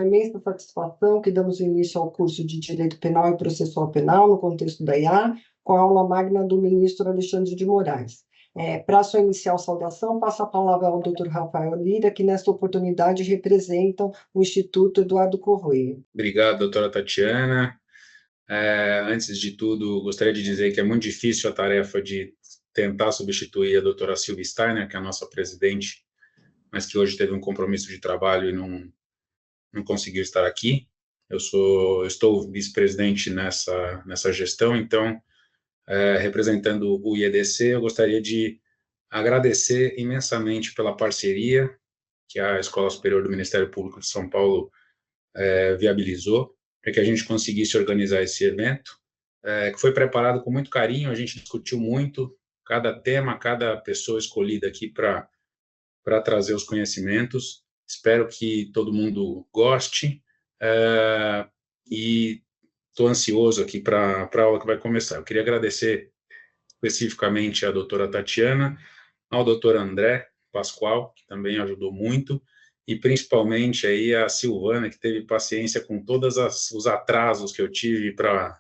uma imensa satisfação que damos início ao curso de Direito Penal e Processual Penal no contexto da IA, com a aula magna do ministro Alexandre de Moraes. Para a sua inicial saudação, passo a palavra ao Dr. Rafael Lira, que nesta oportunidade representa o Instituto Eduardo Corrêa. Obrigado, doutora Tatiana. Antes de tudo, gostaria de dizer que é muito difícil a tarefa de tentar substituir a doutora Silvia Steiner, que é a nossa presidente, mas que hoje teve um compromisso de trabalho e não conseguiu estar aqui. Eu estou vice-presidente nessa gestão, então, representando o IEDC, eu gostaria de agradecer imensamente pela parceria que a Escola Superior do Ministério Público de São Paulo viabilizou, para que a gente conseguisse organizar esse evento, que foi preparado com muito carinho. A gente discutiu muito cada tema, cada pessoa escolhida aqui para trazer os conhecimentos. Espero que todo mundo goste, e estou ansioso aqui para a aula que vai começar. Eu queria agradecer especificamente à doutora Tatiana, ao doutor André Pascoal, que também ajudou muito, e principalmente aí a Silvana, que teve paciência com todos os atrasos que eu tive para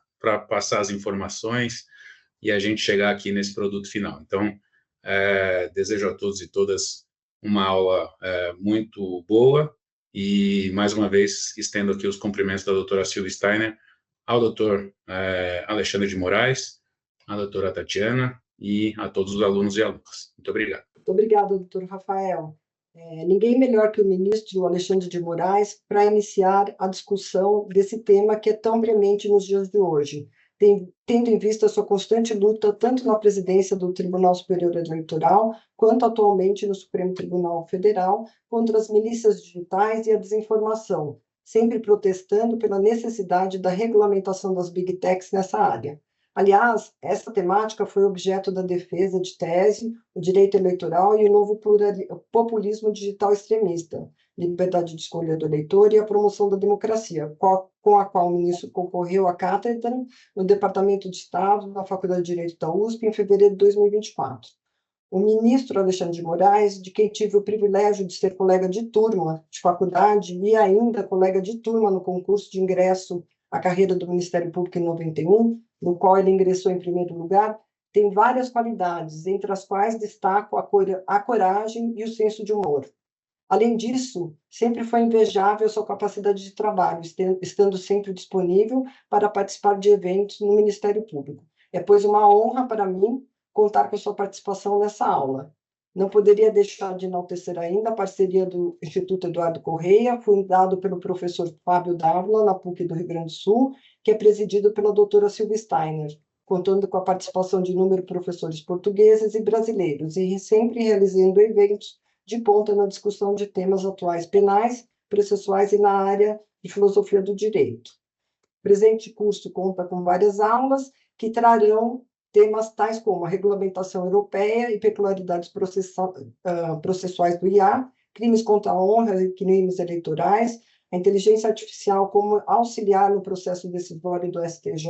passar as informações e a gente chegar aqui nesse produto final. Então, desejo a todos e todas uma aula muito boa e, mais uma vez, estendo aqui os cumprimentos da doutora Silvia Steiner, ao doutor Alexandre de Moraes, à doutora Tatiana e a todos os alunos e alunas. Muito obrigado. Muito obrigada, doutor Rafael. Ninguém melhor que o ministro Alexandre de Moraes para iniciar a discussão desse tema que é tão premente nos dias de hoje, tendo em vista a sua constante luta tanto na presidência do Tribunal Superior Eleitoral, quanto atualmente no Supremo Tribunal Federal, contra as milícias digitais e a desinformação, sempre protestando pela necessidade da regulamentação das Big Techs nessa área. Aliás, essa temática foi objeto da defesa de tese, o direito eleitoral e o novo populismo digital extremista, liberdade de escolha do eleitor e a promoção da democracia, com a qual o ministro concorreu à cátedra no Departamento de Estado da Faculdade de Direito da USP em fevereiro de 2024. O ministro Alexandre de Moraes, de quem tive o privilégio de ser colega de turma de faculdade e ainda colega de turma no concurso de ingresso à carreira do Ministério Público em 91, no qual ele ingressou em primeiro lugar, tem várias qualidades, entre as quais destaco a coragem e o senso de humor. Além disso, sempre foi invejável sua capacidade de trabalho, estando sempre disponível para participar de eventos no Ministério Público. É, pois, uma honra para mim contar com sua participação nessa aula. Não poderia deixar de enaltecer ainda a parceria do Instituto Eduardo Corrêa, fundado pelo professor Fábio Dávila, na PUC do Rio Grande do Sul, que é presidido pela doutora Silvia Steiner, contando com a participação de inúmeros professores portugueses e brasileiros, e sempre realizando eventos de ponta na discussão de temas atuais penais, processuais e na área de filosofia do direito. O presente curso conta com várias aulas que trarão temas tais como a regulamentação europeia e peculiaridades processuais do IA, crimes contra a honra e crimes eleitorais, a inteligência artificial como auxiliar no processo decisório do STJ,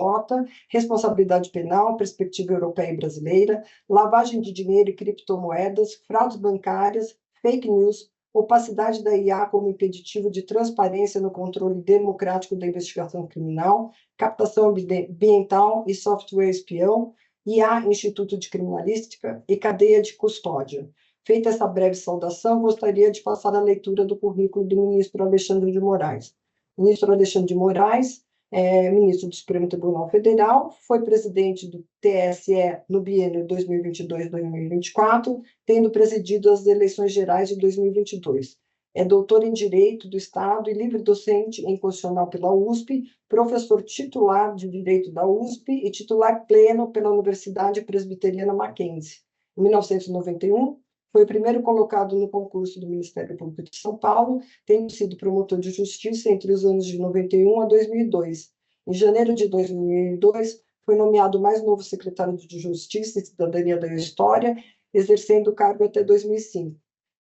responsabilidade penal, perspectiva europeia e brasileira, lavagem de dinheiro e criptomoedas, fraudes bancárias, fake news, opacidade da IA como impeditivo de transparência no controle democrático da investigação criminal, captação ambiental e software espião, IA, Instituto de Criminalística e cadeia de custódia. Feita essa breve saudação, gostaria de passar a leitura do currículo do ministro Alexandre de Moraes. O ministro Alexandre de Moraes é ministro do Supremo Tribunal Federal, foi presidente do TSE no biênio 2022-2024, tendo presidido as eleições gerais de 2022. É doutor em Direito do Estado e livre-docente em Constitucional pela USP, professor titular de Direito da USP e titular pleno pela Universidade Presbiteriana Mackenzie. Em 1991, foi o primeiro colocado no concurso do Ministério Público de São Paulo, tendo sido promotor de justiça entre os anos de 91 a 2002. Em janeiro de 2002, foi nomeado o mais novo secretário de Justiça e Cidadania da História, exercendo o cargo até 2005.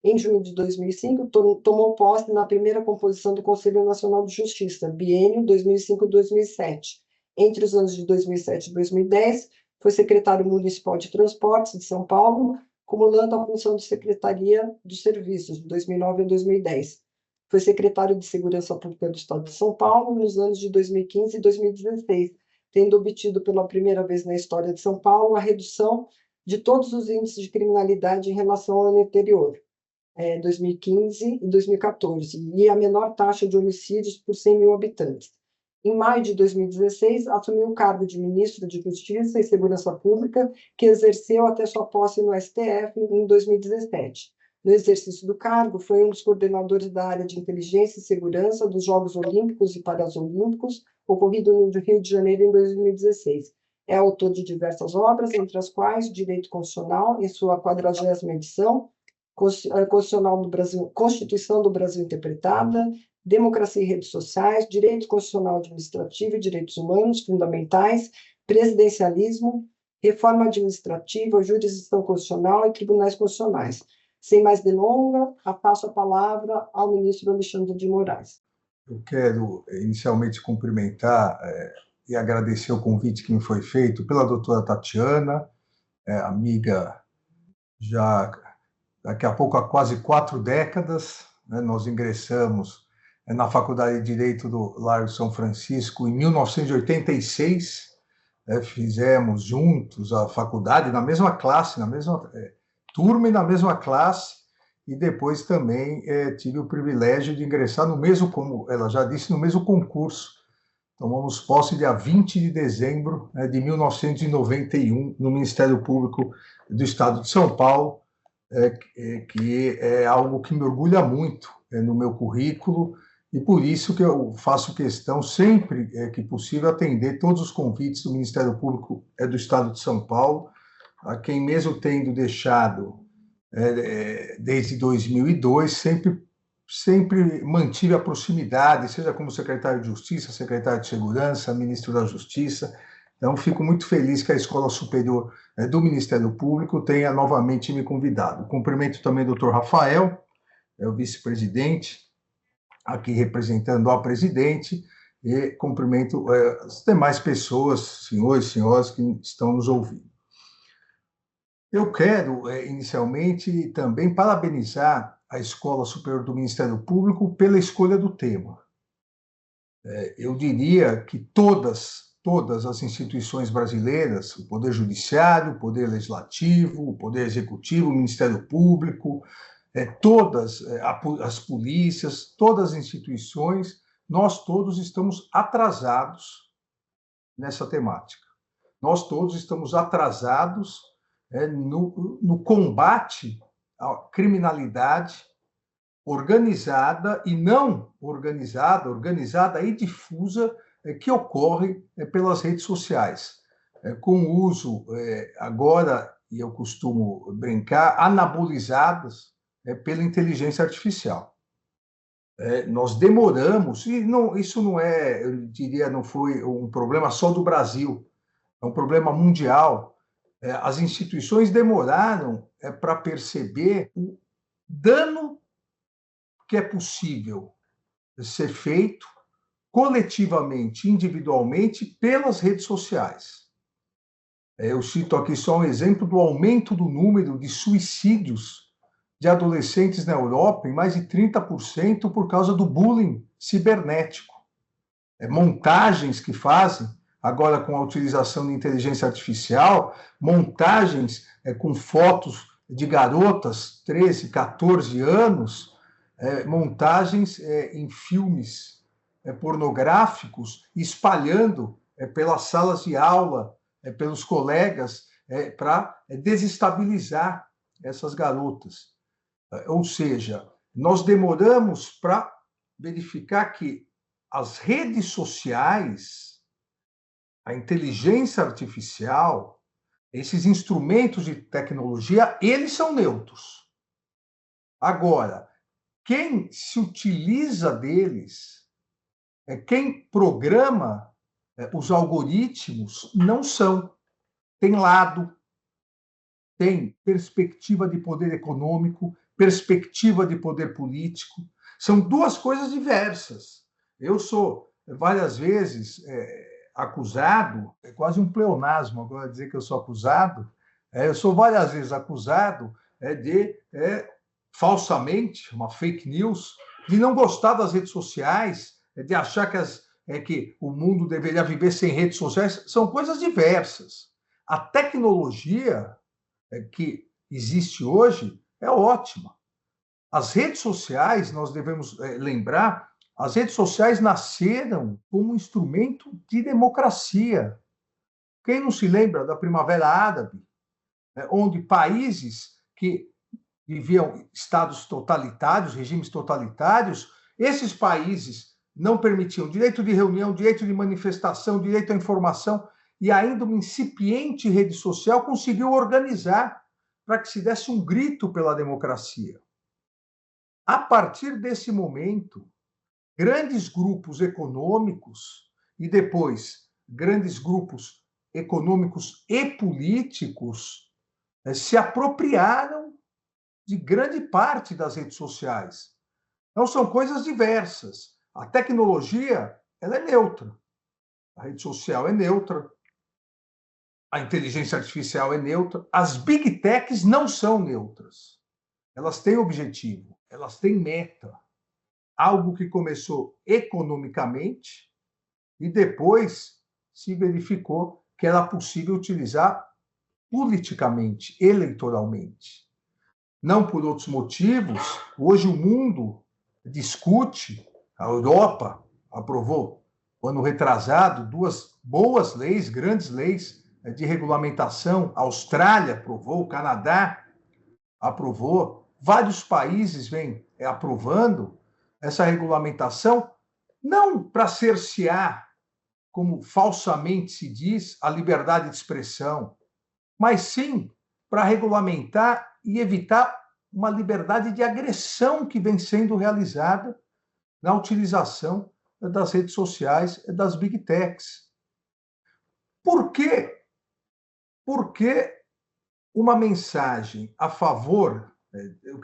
Em junho de 2005, tomou posse na primeira composição do Conselho Nacional de Justiça, biênio 2005-2007. Entre os anos de 2007 e 2010, foi secretário municipal de Transportes de São Paulo, acumulando a função de Secretaria dos Serviços, de 2009 a 2010. Foi secretário de Segurança Pública do Estado de São Paulo nos anos de 2015 e 2016, tendo obtido pela primeira vez na história de São Paulo a redução de todos os índices de criminalidade em relação ao ano anterior, 2015 e 2014, e a menor taxa de homicídios por 100 mil habitantes. Em maio de 2016, assumiu o cargo de ministro de Justiça e Segurança Pública, que exerceu até sua posse no STF em 2017. No exercício do cargo, foi um dos coordenadores da área de inteligência e segurança dos Jogos Olímpicos e Paralímpicos, ocorrido no Rio de Janeiro em 2016. É autor de diversas obras, entre as quais Direito Constitucional, em sua 40ª edição, Constitucional do Brasil, Constituição do Brasil Interpretada, Democracia e Redes Sociais, Direito Constitucional Administrativo e Direitos Humanos Fundamentais, Presidencialismo, Reforma Administrativa, Jurisdição Constitucional e Tribunais Constitucionais. Sem mais delongas, passo a palavra ao ministro Alexandre de Moraes. Eu quero inicialmente cumprimentar e agradecer o convite que me foi feito pela doutora Tatiana, amiga já daqui a pouco há quase 4 décadas. Nós ingressamos na Faculdade de Direito do Largo São Francisco em 1986, fizemos juntos a faculdade na mesma classe, na mesma turma e na mesma classe, e depois também tive o privilégio de ingressar no mesmo, como ela já disse, no mesmo concurso. Tomamos posse dia 20 de dezembro de 1991 no Ministério Público do Estado de São Paulo, que é algo que me orgulha muito no meu currículo, e por isso que eu faço questão, sempre que possível, atender todos os convites do Ministério Público do Estado de São Paulo, a quem, mesmo tendo deixado desde 2002, sempre mantive a proximidade, seja como secretário de Justiça, secretário de Segurança, ministro da Justiça. Então, fico muito feliz que a Escola Superior do Ministério Público tenha novamente me convidado. Cumprimento também o doutor Rafael, o vice-presidente, aqui representando ao presidente, e cumprimento as demais pessoas, senhores e senhoras que estão nos ouvindo. Eu quero, inicialmente, também parabenizar a Escola Superior do Ministério Público pela escolha do tema. Eu diria que todas as instituições brasileiras, o Poder Judiciário, o Poder Legislativo, o Poder Executivo, o Ministério Público, todas as polícias, todas as instituições, nós todos estamos atrasados nessa temática. Nós todos estamos atrasados no combate à criminalidade organizada e não organizada, organizada e difusa, que ocorre pelas redes sociais, com o uso, agora, e eu costumo brincar, anabolizadas pela inteligência artificial. Nós demoramos, e isso não eu diria, não foi um problema só do Brasil, é um problema mundial. As instituições demoraram para perceber o dano que é possível ser feito coletivamente, individualmente, pelas redes sociais. Eu cito aqui só um exemplo do aumento do número de suicídios de adolescentes na Europa em mais de 30% por causa do bullying cibernético. Montagens que fazem, agora com a utilização de inteligência artificial, montagens com fotos de garotas, 13, 14 anos, montagens em filmes pornográficos, espalhando pelas salas de aula, pelos colegas, para desestabilizar essas garotas. Ou seja, nós demoramos para verificar que as redes sociais, a inteligência artificial, esses instrumentos de tecnologia, eles são neutros. Agora, quem se utiliza deles, quem programa os algoritmos, não são. Tem lado, tem perspectiva de poder econômico, perspectiva de poder político. São duas coisas diversas. Eu sou várias vezes acusado, é quase um pleonasmo agora dizer que eu sou acusado, eu sou várias vezes acusado de falsamente, uma fake news, de não gostar das redes sociais, de achar que o mundo deveria viver sem redes sociais, são coisas diversas. A tecnologia que existe hoje é ótima. As redes sociais, nós devemos lembrar, as redes sociais nasceram como um instrumento de democracia. Quem não se lembra da Primavera Árabe, onde países que viviam estados totalitários, regimes totalitários, esses países não permitiam direito de reunião, direito de manifestação, direito à informação, e ainda uma incipiente rede social conseguiu organizar para que se desse um grito pela democracia. A partir desse momento, grandes grupos econômicos e depois grandes grupos econômicos e políticos se apropriaram de grande parte das redes sociais. Então, são coisas diversas. A tecnologia, ela é neutra. A rede social é neutra. A inteligência artificial é neutra. As big techs não são neutras. Elas têm objetivo, elas têm meta. Algo que começou economicamente e depois se verificou que era possível utilizar politicamente, eleitoralmente. Não por outros motivos, hoje o mundo discute, a Europa aprovou, ano retrasado, 2 boas leis, grandes leis de regulamentação, a Austrália aprovou, o Canadá aprovou, vários países vêm aprovando essa regulamentação, não para cercear, como falsamente se diz, a liberdade de expressão, mas sim para regulamentar e evitar uma liberdade de agressão que vem sendo realizada na utilização das redes sociais e das big techs. Por quê? Porque uma mensagem a favor,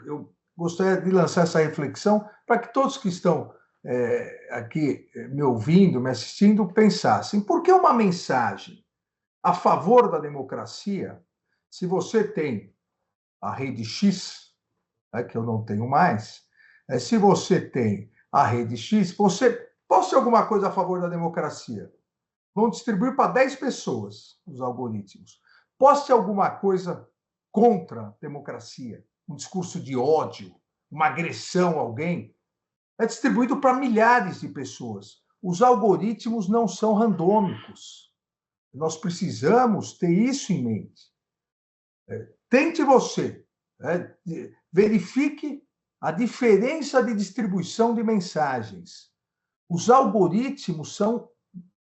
eu gostaria de lançar essa reflexão para que todos que estão aqui me ouvindo, me assistindo, pensassem, por que uma mensagem a favor da democracia, se você tem a rede X, que eu não tenho mais, se você tem a rede X, você posta alguma coisa a favor da democracia. Vão distribuir para 10 pessoas os algoritmos. Poste alguma coisa contra a democracia, um discurso de ódio, uma agressão a alguém, é distribuído para milhares de pessoas. Os algoritmos não são randômicos. Nós precisamos ter isso em mente. Tente você, verifique a diferença de distribuição de mensagens. Os algoritmos são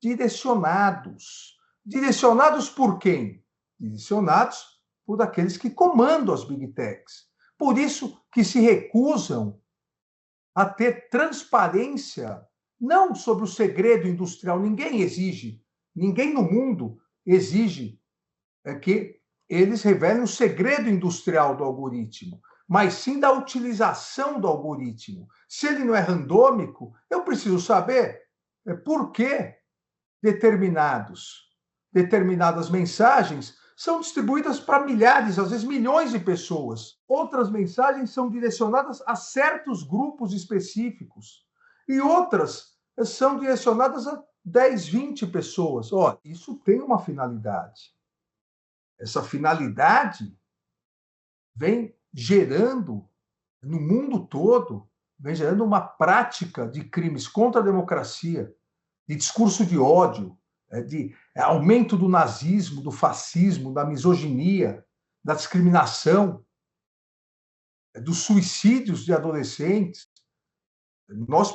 direcionados. Direcionados por quem? Direcionados por aqueles que comandam as big techs. Por isso que se recusam a ter transparência, não sobre o segredo industrial. Ninguém exige, ninguém no mundo exige que eles revelem o segredo industrial do algoritmo, mas sim da utilização do algoritmo. Se ele não é randômico, eu preciso saber por que determinadas mensagens são distribuídas para milhares, às vezes milhões de pessoas. Outras mensagens são direcionadas a certos grupos específicos. E outras são direcionadas a 10, 20 pessoas. Isso tem uma finalidade. Essa finalidade vem gerando, no mundo todo, vem gerando uma prática de crimes contra a democracia, de discurso de ódio, de aumento do nazismo, do fascismo, da misoginia, da discriminação, dos suicídios de adolescentes. Nós,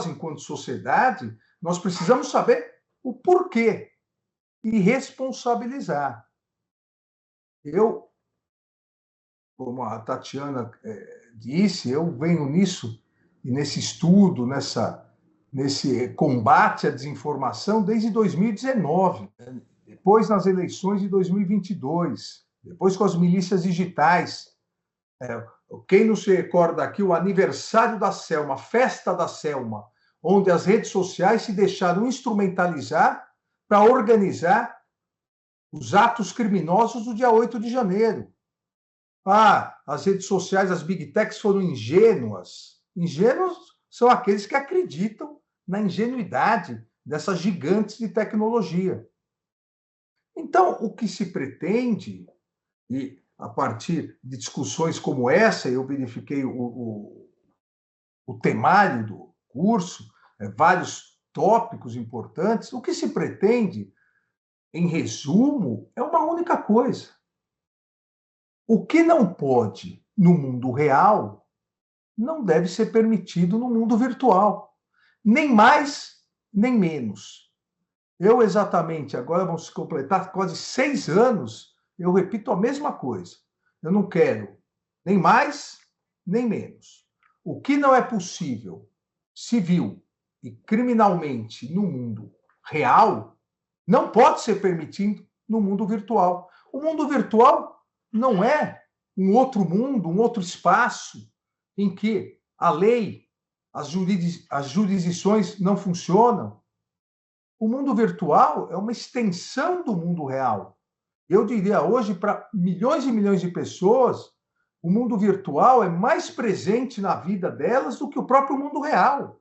enquanto sociedade, nós precisamos saber o porquê e responsabilizar. Eu, como a Tatiana disse, eu venho nisso, e nesse estudo, nesse combate à desinformação desde 2019, depois nas eleições de 2022, depois com as milícias digitais. Quem não se recorda aqui, o aniversário da Selma, a festa da Selma, onde as redes sociais se deixaram instrumentalizar para organizar os atos criminosos do dia 8 de janeiro. As redes sociais, as big techs foram ingênuas Ingênuos são aqueles que acreditam na ingenuidade dessas gigantes de tecnologia. Então, o que se pretende, e a partir de discussões como essa, eu verifiquei o temário do curso, vários tópicos importantes, o que se pretende, em resumo, é uma única coisa. O que não pode no mundo real não deve ser permitido no mundo virtual, nem mais, nem menos. Eu exatamente, agora vamos completar quase 6 anos, eu repito a mesma coisa. Eu não quero nem mais, nem menos. O que não é possível, civil e criminalmente no mundo real, não pode ser permitido no mundo virtual. O mundo virtual não é um outro mundo, um outro espaço em que a lei, as jurisdições não funcionam. O mundo virtual é uma extensão do mundo real. Eu diria hoje, para milhões e milhões de pessoas, o mundo virtual é mais presente na vida delas do que o próprio mundo real.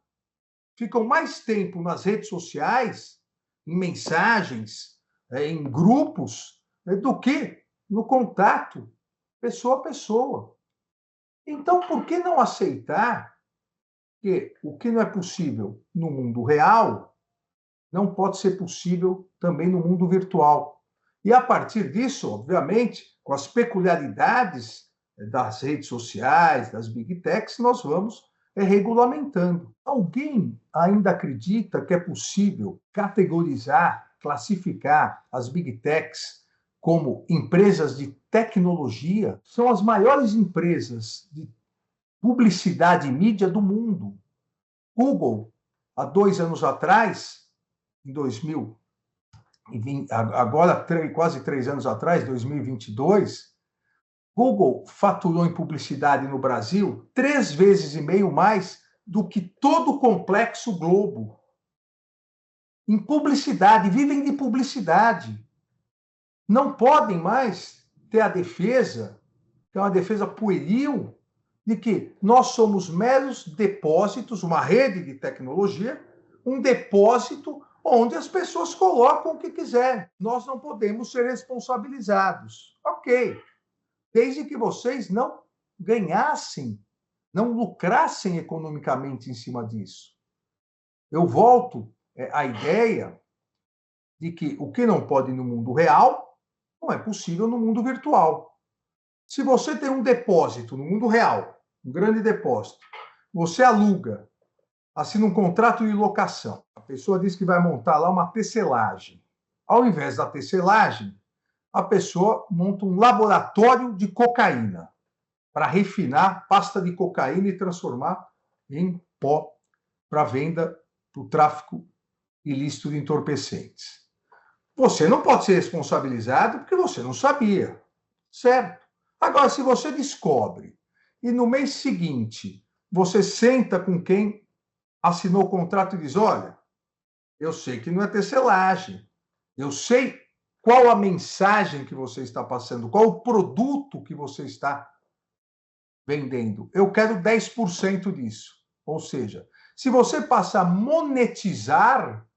Ficam mais tempo nas redes sociais, em mensagens, em grupos, do que no contato pessoa a pessoa. Então, por que não aceitar que o que não é possível no mundo real não pode ser possível também no mundo virtual? E a partir disso, obviamente, com as peculiaridades das redes sociais, das big techs, nós vamos regulamentando. Alguém ainda acredita que é possível categorizar, classificar as big techs como empresas de tecnologia? São as maiores empresas de publicidade e mídia do mundo. Google, há 2 anos atrás, em 2020, agora quase 3 anos atrás, 2022, Google faturou em publicidade no Brasil 3,5 vezes mais do que todo o complexo Globo. Em publicidade, vivem de publicidade. Não podem mais ter a defesa, que é uma defesa pueril, de que nós somos meros depósitos, uma rede de tecnologia, um depósito onde as pessoas colocam o que quiserem. Nós não podemos ser responsabilizados. Ok, desde que vocês não ganhassem, não lucrassem economicamente em cima disso. Eu volto à ideia de que o que não pode no mundo real não é possível no mundo virtual. Se você tem um depósito no mundo real, um grande depósito, você aluga, assina um contrato de locação. A pessoa diz que vai montar lá uma tecelagem. Ao invés da tecelagem, a pessoa monta um laboratório de cocaína para refinar pasta de cocaína e transformar em pó para venda para o tráfico ilícito de entorpecentes. Você não pode ser responsabilizado porque você não sabia, certo? Agora, se você descobre e no mês seguinte você senta com quem assinou o contrato e diz: olha, eu sei que não é tecelagem, eu sei qual a mensagem que você está passando, qual o produto que você está vendendo. Eu quero 10% disso. Ou seja, se você passa a monetizar,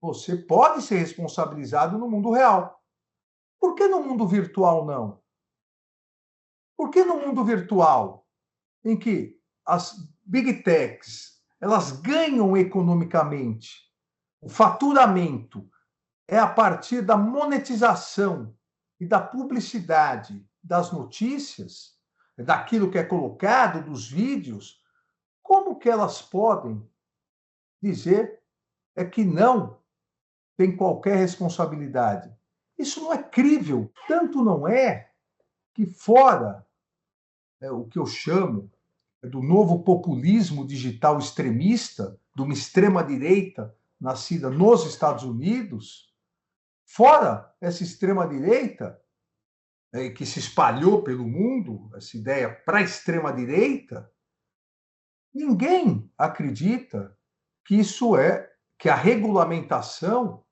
você pode ser responsabilizado no mundo real. Por que no mundo virtual não? Por que no mundo virtual, em que as big techs elas ganham economicamente, o faturamento é a partir da monetização e da publicidade das notícias, daquilo que é colocado, dos vídeos, como que elas podem dizer que não tem qualquer responsabilidade? Isso não é crível. Tanto não é que fora o que eu chamo do novo populismo digital extremista, de uma extrema-direita nascida nos Estados Unidos, fora essa extrema-direita que se espalhou pelo mundo, essa ideia para a extrema-direita, ninguém acredita que que a regulamentação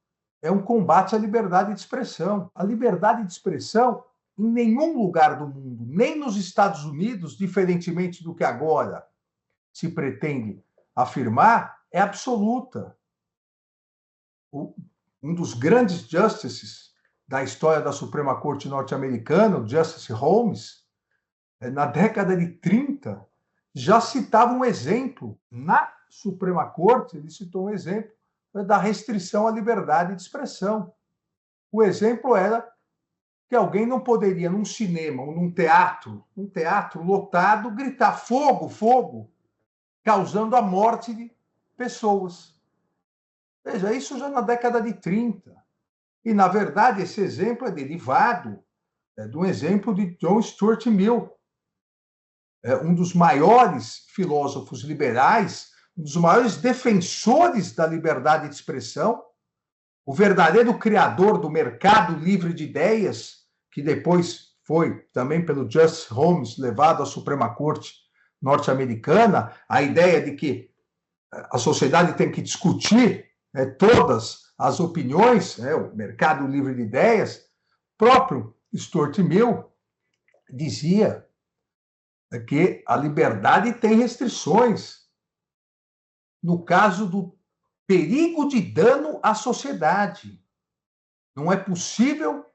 é um combate à liberdade de expressão. A liberdade de expressão, em nenhum lugar do mundo, nem nos Estados Unidos, diferentemente do que agora se pretende afirmar é absoluta. Um dos grandes justices da história da Suprema Corte norte-americana, o Justice Holmes, na década de 30, já citava um exemplo. Na Suprema Corte, ele citou um exemplo da restrição à liberdade de expressão. O exemplo era que alguém não poderia, num cinema ou num teatro lotado, gritar fogo, fogo, causando a morte de pessoas. Veja, isso já na década de 30. E, na verdade, esse exemplo é derivado de um exemplo de John Stuart Mill, um dos maiores filósofos liberais, um dos maiores defensores da liberdade de expressão, o verdadeiro criador do mercado livre de ideias, que depois foi também pelo Justice Holmes levado à Suprema Corte norte-americana, a ideia de que a sociedade tem que discutir todas as opiniões, o mercado livre de ideias. Próprio Stuart Mill dizia que a liberdade tem restrições no caso do perigo de dano à sociedade. Não é possível,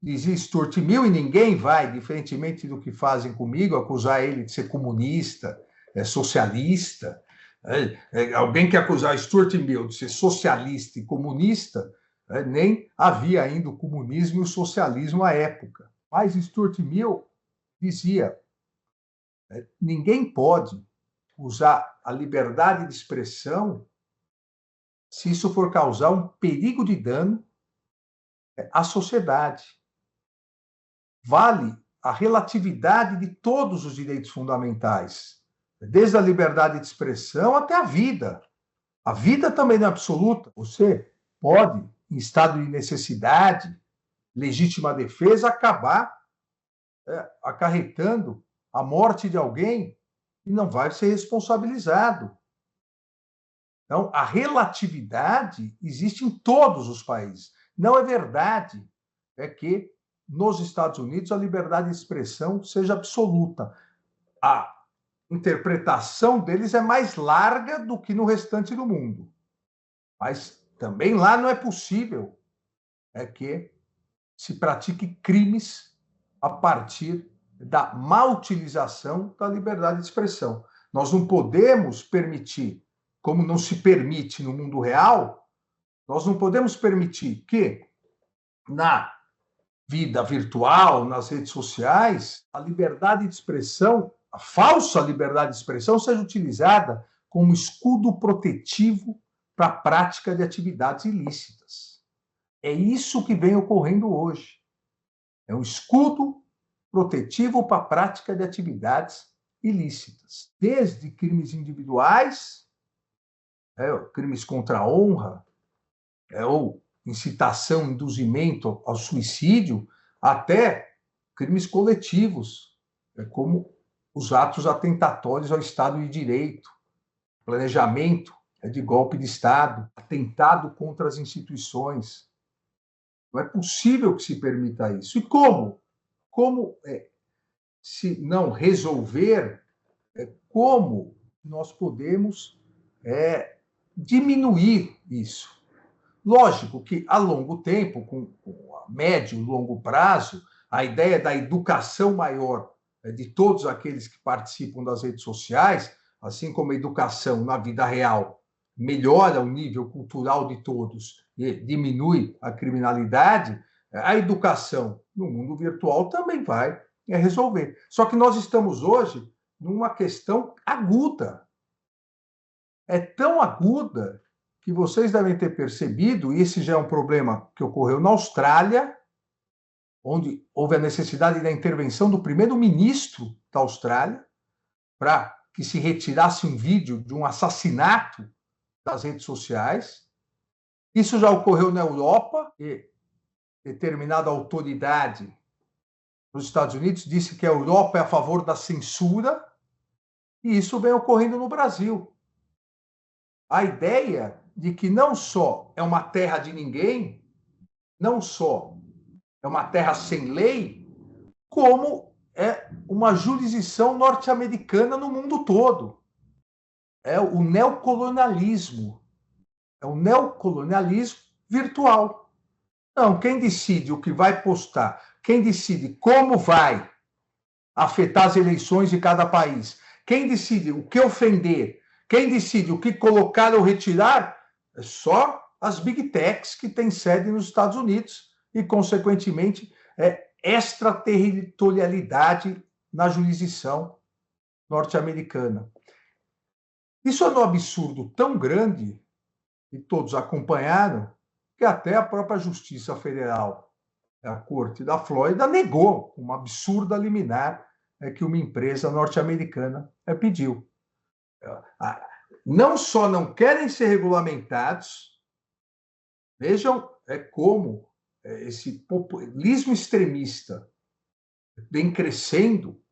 dizia Stuart Mill, e ninguém vai, diferentemente do que fazem comigo, acusar ele de ser comunista, socialista. Alguém que acusar Stuart Mill de ser socialista e comunista, nem havia ainda o comunismo e o socialismo à época. Mas Stuart Mill dizia: ninguém pode usar a liberdade de expressão se isso for causar um perigo de dano à sociedade. Vale a relatividade de todos os direitos fundamentais, desde a liberdade de expressão até a vida. A vida também não é absoluta. Você pode, em estado de necessidade, legítima defesa, acabar acarretando a morte de alguém e não vai ser responsabilizado. Então, a relatividade existe em todos os países. Não é verdade que nos Estados Unidos a liberdade de expressão seja absoluta. A interpretação deles é mais larga do que no restante do mundo. Mas também lá não é possível que se pratique crimes a partir da má utilização da liberdade de expressão. Nós não podemos permitir, como não se permite no mundo real, nós não podemos permitir que na vida virtual, nas redes sociais, a liberdade de expressão, a falsa liberdade de expressão, seja utilizada como escudo protetivo para a prática de atividades ilícitas. É isso que vem ocorrendo hoje. É um escudo protetivo para a prática de atividades ilícitas, desde crimes individuais, crimes contra a honra, ou incitação, induzimento ao suicídio, até crimes coletivos, como os atos atentatórios ao Estado de Direito, planejamento de golpe de Estado, atentado contra as instituições. Não é possível que se permita isso. E como? Como se não resolver, como nós podemos diminuir isso? Lógico que, a longo tempo, com a médio e longo prazo, a ideia da educação maior de todos aqueles que participam das redes sociais, assim como a educação na vida real melhora o nível cultural de todos e diminui a criminalidade, a educação no mundo virtual também vai resolver. Só que nós estamos hoje numa questão aguda. É tão aguda que vocês devem ter percebido, e esse já é um problema que ocorreu na Austrália, onde houve a necessidade da intervenção do primeiro-ministro da Austrália para que se retirasse um vídeo de um assassinato das redes sociais. Isso já ocorreu na Europa, e determinada autoridade nos Estados Unidos disse que a Europa é a favor da censura, e isso vem ocorrendo no Brasil. A ideia de que não só é uma terra de ninguém, não só é uma terra sem lei, como é uma jurisdição norte-americana no mundo todo. é o neocolonialismo. É o neocolonialismo virtual. Não, quem decide o que vai postar, quem decide como vai afetar as eleições de cada país, quem decide o que ofender, quem decide o que colocar ou retirar, é só as big techs que têm sede nos Estados Unidos e, consequentemente, extraterritorialidade na jurisdição norte-americana. Isso é um absurdo tão grande, e todos acompanharam, que até a própria Justiça Federal, a Corte da Flórida, negou uma absurda liminar que uma empresa norte-americana pediu. Não só não querem ser regulamentados, vejam como esse populismo extremista vem crescendo,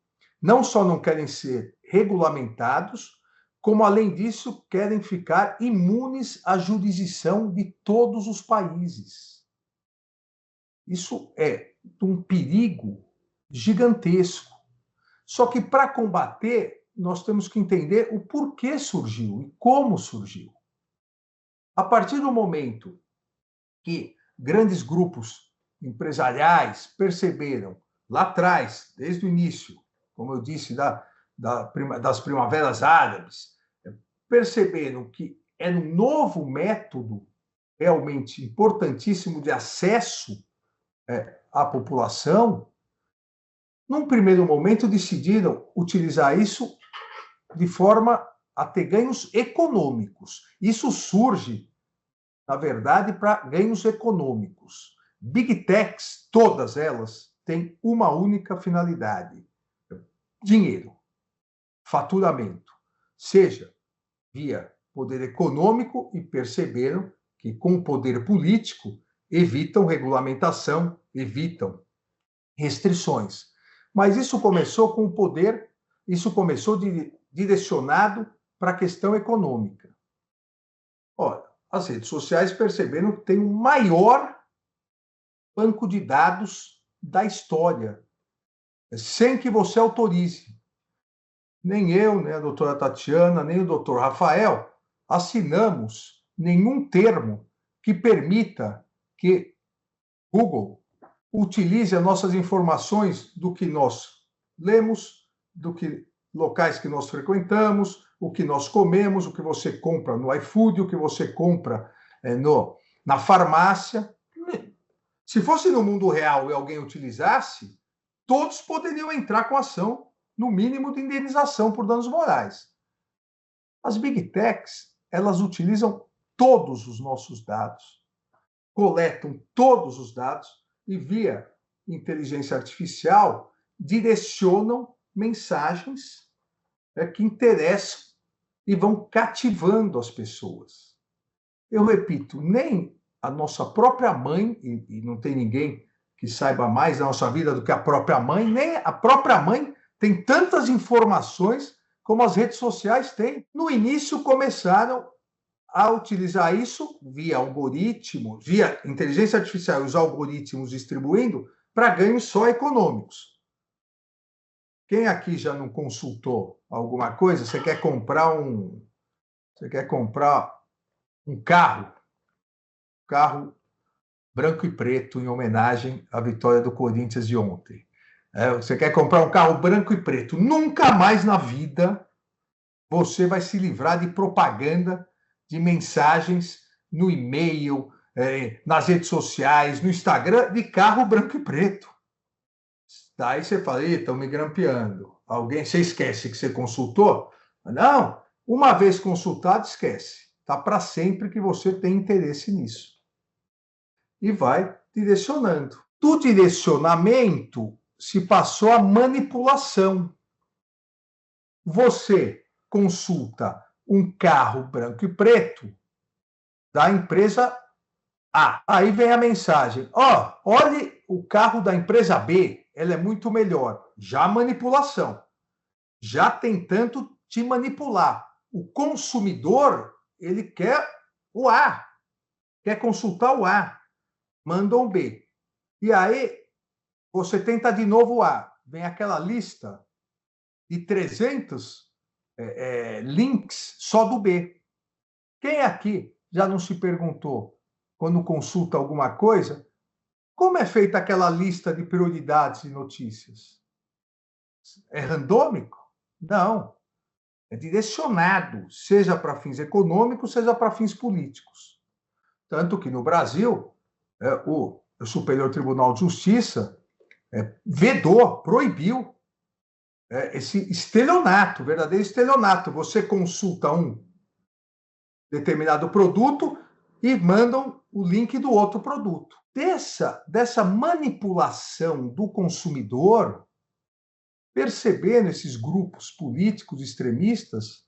não só não querem ser regulamentados, como, além disso, querem ficar imunes à jurisdição de todos os países. Isso é um perigo gigantesco. Só que, para combater, nós temos que entender o porquê surgiu e como surgiu. A partir do momento que grandes grupos empresariais perceberam, lá atrás, desde o início, como eu disse, das primaveras árabes, perceberam que era um novo método realmente importantíssimo de acesso à população, num primeiro momento decidiram utilizar isso de forma a ter ganhos econômicos. Isso surge, na verdade, para ganhos econômicos. Big Techs, todas elas, têm uma única finalidade: dinheiro, faturamento, seja via poder econômico, e perceberam que, com o poder político, evitam regulamentação, evitam restrições. Mas isso começou com o poder, isso começou direcionado para a questão econômica. Ora, as redes sociais perceberam que tem o maior banco de dados da história, sem que você autorize. Nem eu, nem a doutora Tatiana, nem o doutor Rafael assinamos nenhum termo que permita que Google utilize as nossas informações do que nós lemos, locais que nós frequentamos, o que nós comemos, o que você compra no iFood, o que você compra na farmácia. Se fosse no mundo real e alguém utilizasse, todos poderiam entrar com ação, no mínimo, de indenização por danos morais. As Big Techs, elas utilizam todos os nossos dados, coletam todos os dados e, via inteligência artificial, direcionam mensagens que interessam e vão cativando as pessoas. Eu repito, nem a nossa própria mãe, e não tem ninguém que saiba mais da nossa vida do que a própria mãe, nem a própria mãe tem tantas informações como as redes sociais têm. No início, começaram a utilizar isso via algoritmo, via inteligência artificial e os algoritmos distribuindo para ganhos só econômicos. Quem aqui já não consultou alguma coisa? Você quer comprar um carro branco e preto em homenagem à vitória do Corinthians de ontem. Você quer comprar um carro branco e preto. Nunca mais na vida você vai se livrar de propaganda, de mensagens no e-mail, nas redes sociais, no Instagram, de carro branco e preto. Daí você fala, estão me grampeando. Você esquece que você consultou? Não, uma vez consultado, esquece. Está para sempre que você tem interesse nisso. E vai direcionando. Do direcionamento se passou a manipulação. Você consulta um carro branco e preto da empresa A. Aí vem a mensagem: olhe o carro da empresa B, ela é muito melhor. Já manipulação. Já tentando te manipular. O consumidor, ele quer o A. Quer consultar o A. Manda um B. E aí, você tenta de novo o A. Vem aquela lista de 300 links só do B. Quem aqui já não se perguntou, quando consulta alguma coisa, como é feita aquela lista de prioridades de notícias? É randômico? Não. É direcionado, seja para fins econômicos, seja para fins políticos. Tanto que no Brasil, o Superior Tribunal de Justiça vedou, proibiu esse estelionato, verdadeiro estelionato. Você consulta um determinado produto e mandam o link do outro produto. Dessa manipulação do consumidor, percebendo esses grupos políticos extremistas,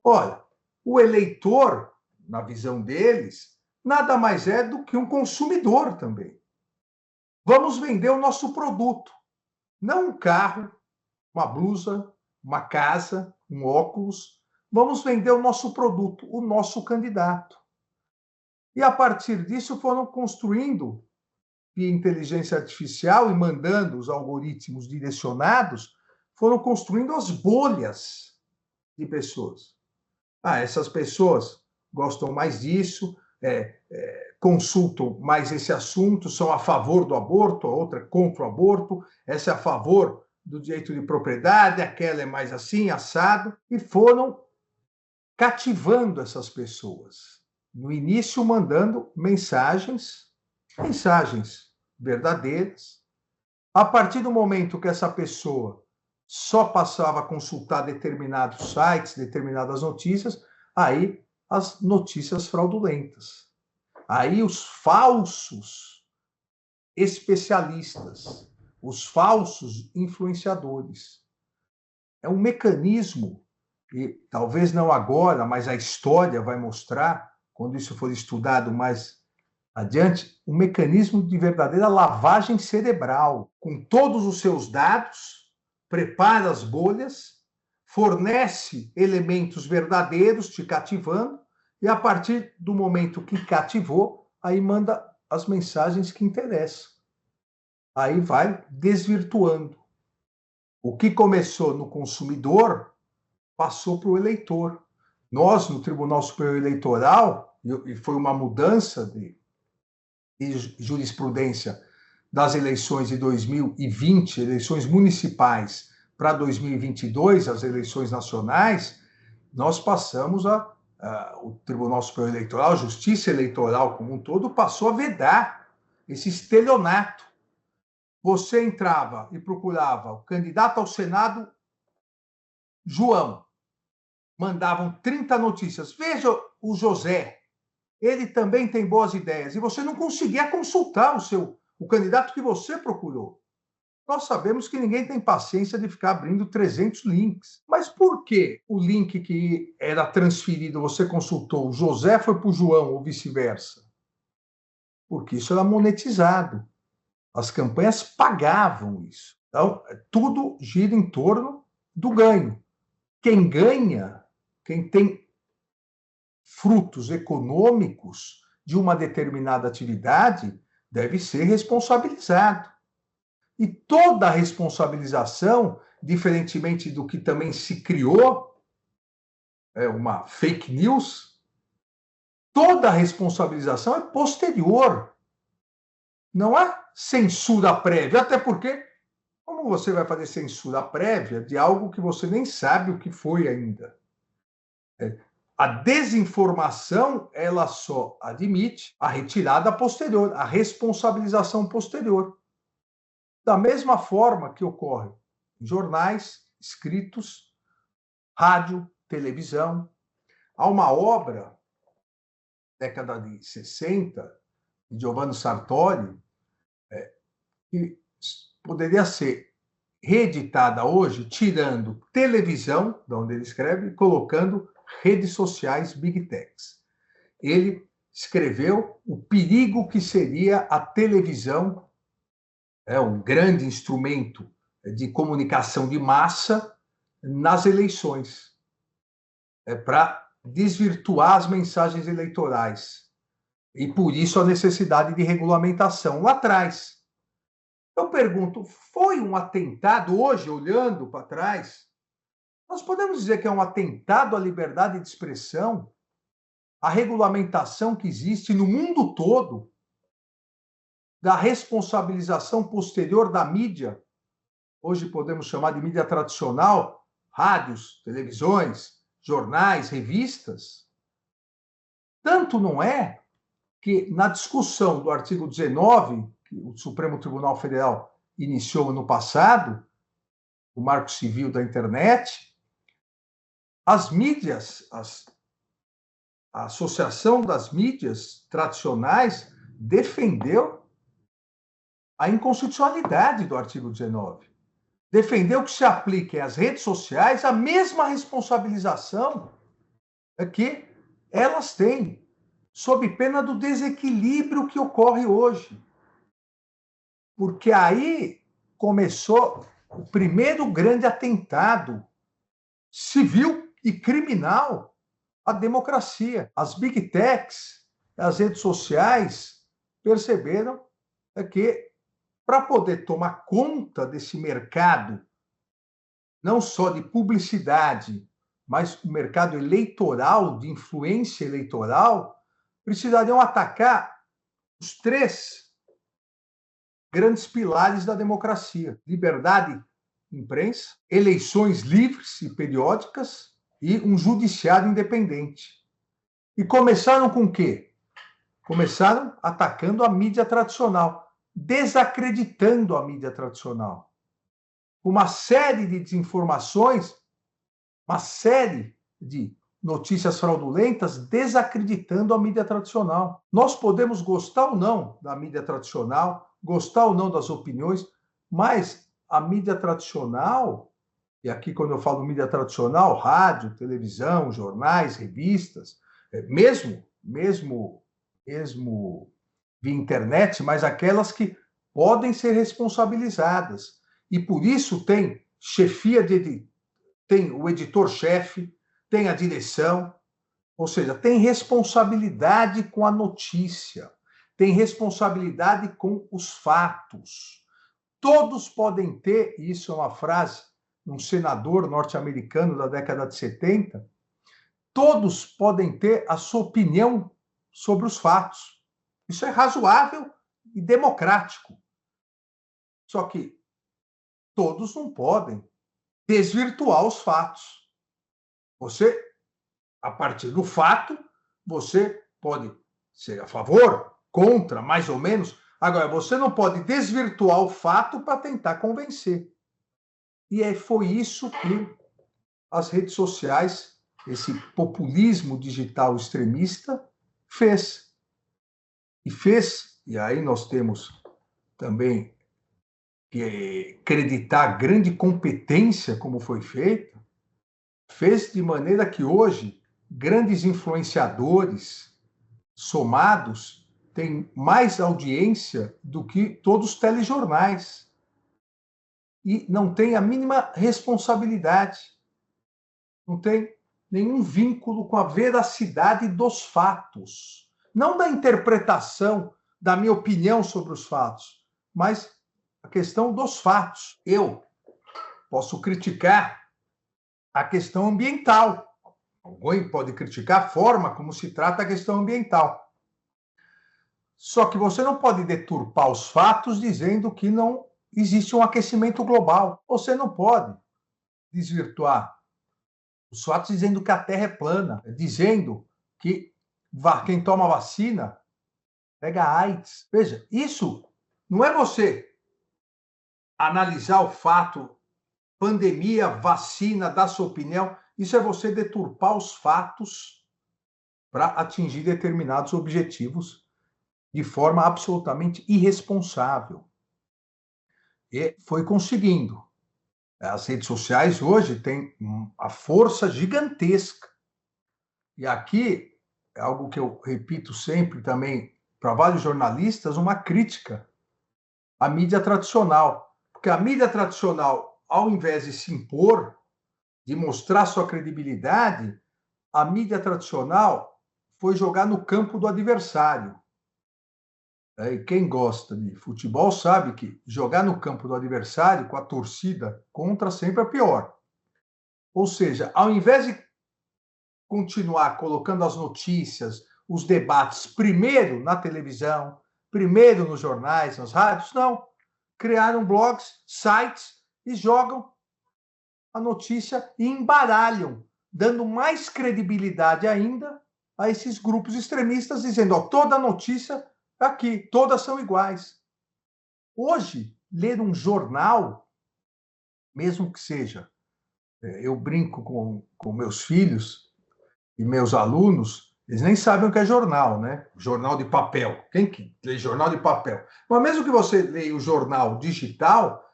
olha, o eleitor, na visão deles, nada mais é do que um consumidor também. Vamos vender o nosso produto, não um carro, uma blusa, uma casa, um óculos. Vamos vender o nosso produto, o nosso candidato. E, a partir disso, foram construindo, via inteligência artificial e mandando os algoritmos direcionados, foram construindo as bolhas de pessoas. Essas pessoas gostam mais disso, consultam mais esse assunto, são a favor do aborto, a outra é contra o aborto, essa é a favor do direito de propriedade, aquela é mais assim, assado, e foram cativando essas pessoas. No início, mandando mensagens verdadeiras. A partir do momento que essa pessoa só passava a consultar determinados sites, determinadas notícias, aí as notícias fraudulentas. Aí os falsos especialistas, os falsos influenciadores. É um mecanismo, e talvez não agora, mas a história vai mostrar, quando isso for estudado mais adiante, um mecanismo de verdadeira lavagem cerebral, com todos os seus dados, prepara as bolhas, fornece elementos verdadeiros te cativando, e a partir do momento que cativou, aí manda as mensagens que interessam. Aí vai desvirtuando. O que começou no consumidor passou para o eleitor. Nós, no Tribunal Superior Eleitoral, e foi uma mudança de jurisprudência das eleições de 2020, eleições municipais, para 2022, as eleições nacionais, nós passamos o Tribunal Superior Eleitoral, a Justiça Eleitoral como um todo, passou a vedar esse estelionato. Você entrava e procurava o candidato ao Senado, João. Mandavam 30 notícias. Veja o José, ele também tem boas ideias. E você não conseguia consultar o candidato que você procurou. Nós sabemos que ninguém tem paciência de ficar abrindo 300 links. Mas por que o link que era transferido, você consultou, o José foi para o João ou vice-versa? Porque isso era monetizado. As campanhas pagavam isso. Então, tudo gira em torno do ganho. Quem ganha, quem tem frutos econômicos de uma determinada atividade, deve ser responsabilizado. E toda a responsabilização, diferentemente do que também se criou, uma fake news, toda a responsabilização é posterior. Não há censura prévia, até porque como você vai fazer censura prévia de algo que você nem sabe o que foi ainda? A desinformação, ela só admite a retirada posterior, a responsabilização posterior. Da mesma forma que ocorre em jornais, escritos, rádio, televisão. Há uma obra, década de 60, de Giovanni Sartori, que poderia ser reeditada hoje, tirando televisão, de onde ele escreve, e colocando redes sociais, big techs. Ele escreveu o perigo que seria a televisão, um grande instrumento de comunicação de massa nas eleições, para desvirtuar as mensagens eleitorais. E por isso a necessidade de regulamentação lá atrás. Eu pergunto, foi um atentado hoje, olhando para trás, Nós podemos dizer que é um atentado à liberdade de expressão, a regulamentação que existe no mundo todo da responsabilização posterior da mídia, hoje podemos chamar de mídia tradicional, rádios, televisões, jornais, revistas. Tanto não é que na discussão do artigo 19, que o Supremo Tribunal Federal iniciou ano passado, o Marco Civil da Internet, as mídias, a Associação das Mídias Tradicionais defendeu a inconstitucionalidade do artigo 19. Defendeu que se aplique às redes sociais a mesma responsabilização que elas têm, sob pena do desequilíbrio que ocorre hoje. Porque aí começou o primeiro grande atentado civil e criminal à democracia. As big techs, as redes sociais, perceberam que, para poder tomar conta desse mercado, não só de publicidade, mas o mercado eleitoral, de influência eleitoral, precisariam atacar os 3 grandes pilares da democracia: liberdade de imprensa, eleições livres e periódicas e um judiciário independente. E começaram com o quê? Começaram atacando a mídia tradicional, desacreditando a mídia tradicional. Uma série de desinformações, uma série de notícias fraudulentas desacreditando a mídia tradicional. Nós podemos gostar ou não da mídia tradicional, gostar ou não das opiniões, mas a mídia tradicional, e aqui quando eu falo mídia tradicional, rádio, televisão, jornais, revistas, mesmo via internet, mas aquelas que podem ser responsabilizadas. E por isso tem tem o editor-chefe, tem a direção, ou seja, tem responsabilidade com a notícia, tem responsabilidade com os fatos. Todos podem ter, e isso é uma frase de um senador norte-americano da década de 70, todos podem ter a sua opinião sobre os fatos. Isso é razoável e democrático. Só que todos não podem desvirtuar os fatos. Você, a partir do fato, você pode ser a favor, contra, mais ou menos. Agora, você não pode desvirtuar o fato para tentar convencer. E foi isso que as redes sociais, esse populismo digital extremista, fez. E aí nós temos também que acreditar a grande competência como foi feito, fez de maneira que hoje grandes influenciadores somados têm mais audiência do que todos os telejornais e não tem a mínima responsabilidade, não tem nenhum vínculo com a veracidade dos fatos, não da interpretação da minha opinião sobre os fatos, mas a questão dos fatos. Eu posso criticar a questão ambiental. Alguém pode criticar a forma como se trata a questão ambiental. Só que você não pode deturpar os fatos dizendo que não existe um aquecimento global. Você não pode desvirtuar os fatos dizendo que a Terra é plana, dizendo que quem toma vacina pega AIDS. Veja, isso não é você analisar o fato, pandemia, vacina, dar sua opinião. Isso é você deturpar os fatos para atingir determinados objetivos de forma absolutamente irresponsável. E foi conseguindo. As redes sociais hoje têm a força gigantesca. E aqui é algo que eu repito sempre também para vários jornalistas, uma crítica à mídia tradicional. Porque a mídia tradicional, ao invés de se impor, de mostrar sua credibilidade, a mídia tradicional foi jogar no campo do adversário. E quem gosta de futebol sabe que jogar no campo do adversário com a torcida contra sempre é pior. Ou seja, ao invés de continuar colocando as notícias, os debates primeiro na televisão, primeiro nos jornais, nas rádios, não. Criaram blogs, sites e jogam a notícia e embaralham, dando mais credibilidade ainda a esses grupos extremistas, dizendo, ó, toda notícia aqui, todas são iguais. Hoje, ler um jornal, mesmo que seja, eu brinco com meus filhos e meus alunos, eles nem sabem o que é jornal, né? Jornal de papel. Quem que lê jornal de papel? Mas mesmo que você leia o jornal digital,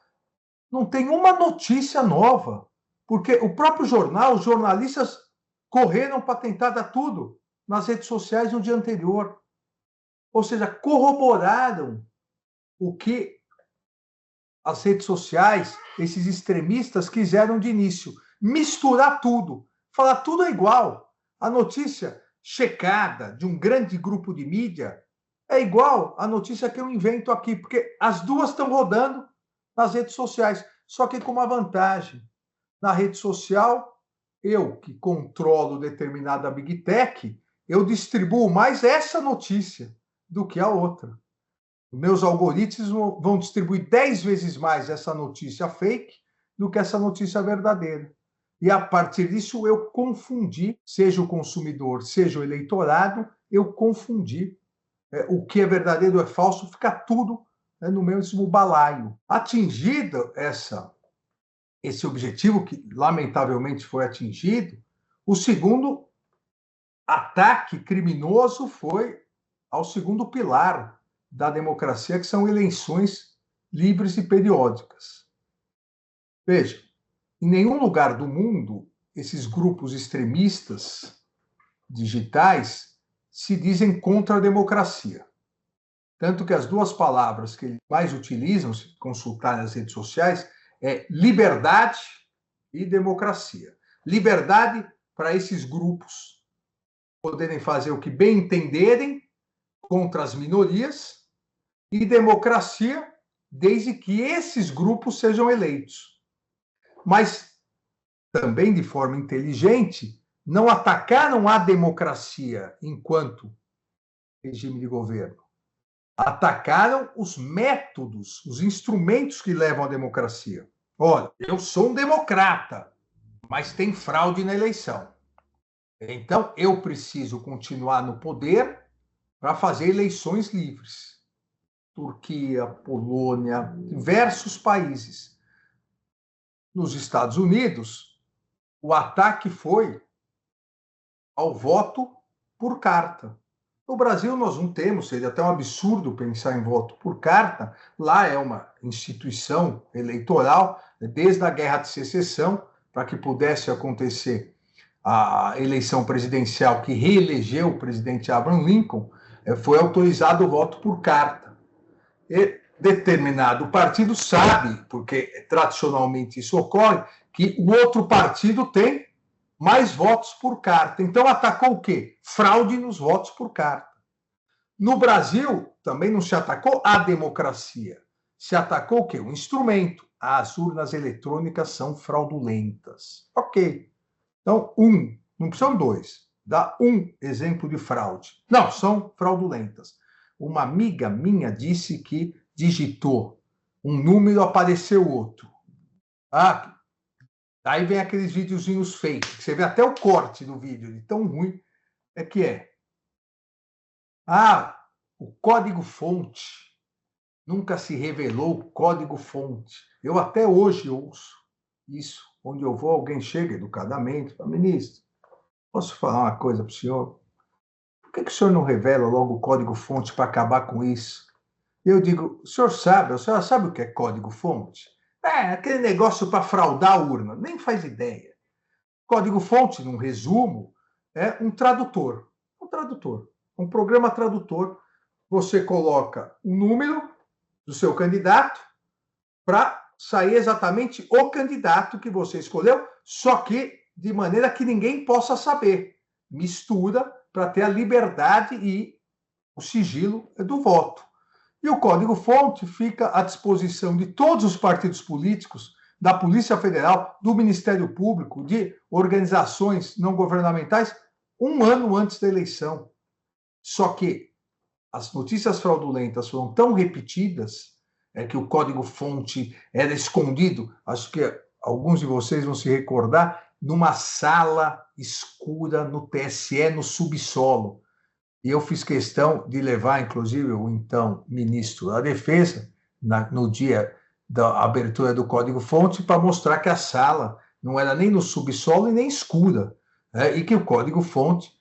não tem uma notícia nova. Porque o próprio jornal, os jornalistas correram para tentar dar tudo nas redes sociais no dia anterior. Ou seja, corroboraram o que as redes sociais, esses extremistas, quiseram de início. Misturar tudo. Falar tudo é igual. A notícia checada de um grande grupo de mídia é igual à notícia que eu invento aqui, porque as duas estão rodando nas redes sociais, só que com uma vantagem. Na rede social, eu, que controlo determinada Big Tech, eu distribuo mais essa notícia do que a outra. Meus algoritmos vão distribuir 10 vezes mais essa notícia fake do que essa notícia verdadeira. E a partir disso eu confundi, seja o consumidor, seja o eleitorado, eu confundi o que é verdadeiro ou é falso, fica tudo no mesmo balaio. Atingido esse objetivo, que lamentavelmente foi atingido, o segundo ataque criminoso foi ao segundo pilar da democracia, que são eleições livres e periódicas. Veja, em nenhum lugar do mundo esses grupos extremistas digitais se dizem contra a democracia. Tanto que as duas palavras que eles mais utilizam, se consultar nas redes sociais, é liberdade e democracia. Liberdade para esses grupos poderem fazer o que bem entenderem contra as minorias e democracia desde que esses grupos sejam eleitos. Mas também de forma inteligente, não atacaram a democracia enquanto regime de governo. Atacaram os métodos, os instrumentos que levam à democracia. Olha, eu sou um democrata, mas tem fraude na eleição. Então, eu preciso continuar no poder para fazer eleições livres. Turquia, Polônia, diversos países. Nos Estados Unidos, o ataque foi ao voto por carta. No Brasil, nós não temos, seria até um absurdo pensar em voto por carta. Lá é uma instituição eleitoral, desde a Guerra de Secessão, para que pudesse acontecer a eleição presidencial que reelegeu o presidente Abraham Lincoln, foi autorizado o voto por carta. E determinado partido sabe, porque tradicionalmente isso ocorre, que o outro partido tem mais votos por carta. Então, atacou o quê? Fraude nos votos por carta. No Brasil, também não se atacou a democracia. Se atacou o quê? O instrumento. As urnas eletrônicas são fraudulentas. Ok. Então, não são dois. Dá um exemplo de fraude. Não, são fraudulentas. Uma amiga minha disse que digitou um número, apareceu outro. Aí vem aqueles videozinhos fake, que você vê até o corte do vídeo, de tão ruim que é. O código-fonte. Nunca se revelou o código-fonte. Eu até hoje ouço isso. Onde eu vou, alguém chega educadamente, fala, ministro, posso falar uma coisa para o senhor? Por que o senhor não revela logo o código-fonte para acabar com isso? Eu digo, a senhora sabe o que é código-fonte? Aquele negócio para fraudar a urna. Nem faz ideia. Código-fonte, num resumo, é um tradutor. Um programa tradutor. Você coloca o número do seu candidato para sair exatamente o candidato que você escolheu, só que de maneira que ninguém possa saber. Mistura para ter a liberdade e o sigilo do voto. E o código-fonte fica à disposição de todos os partidos políticos da Polícia Federal, do Ministério Público, de organizações não governamentais, um ano antes da eleição. Só que as notícias fraudulentas foram tão repetidas que o código-fonte era escondido, acho que alguns de vocês vão se recordar, numa sala escura no TSE, no subsolo. E eu fiz questão de levar, inclusive, o então ministro da Defesa, no dia da abertura do código-fonte, para mostrar que a sala não era nem no subsolo e nem escura, e que o código-fonte,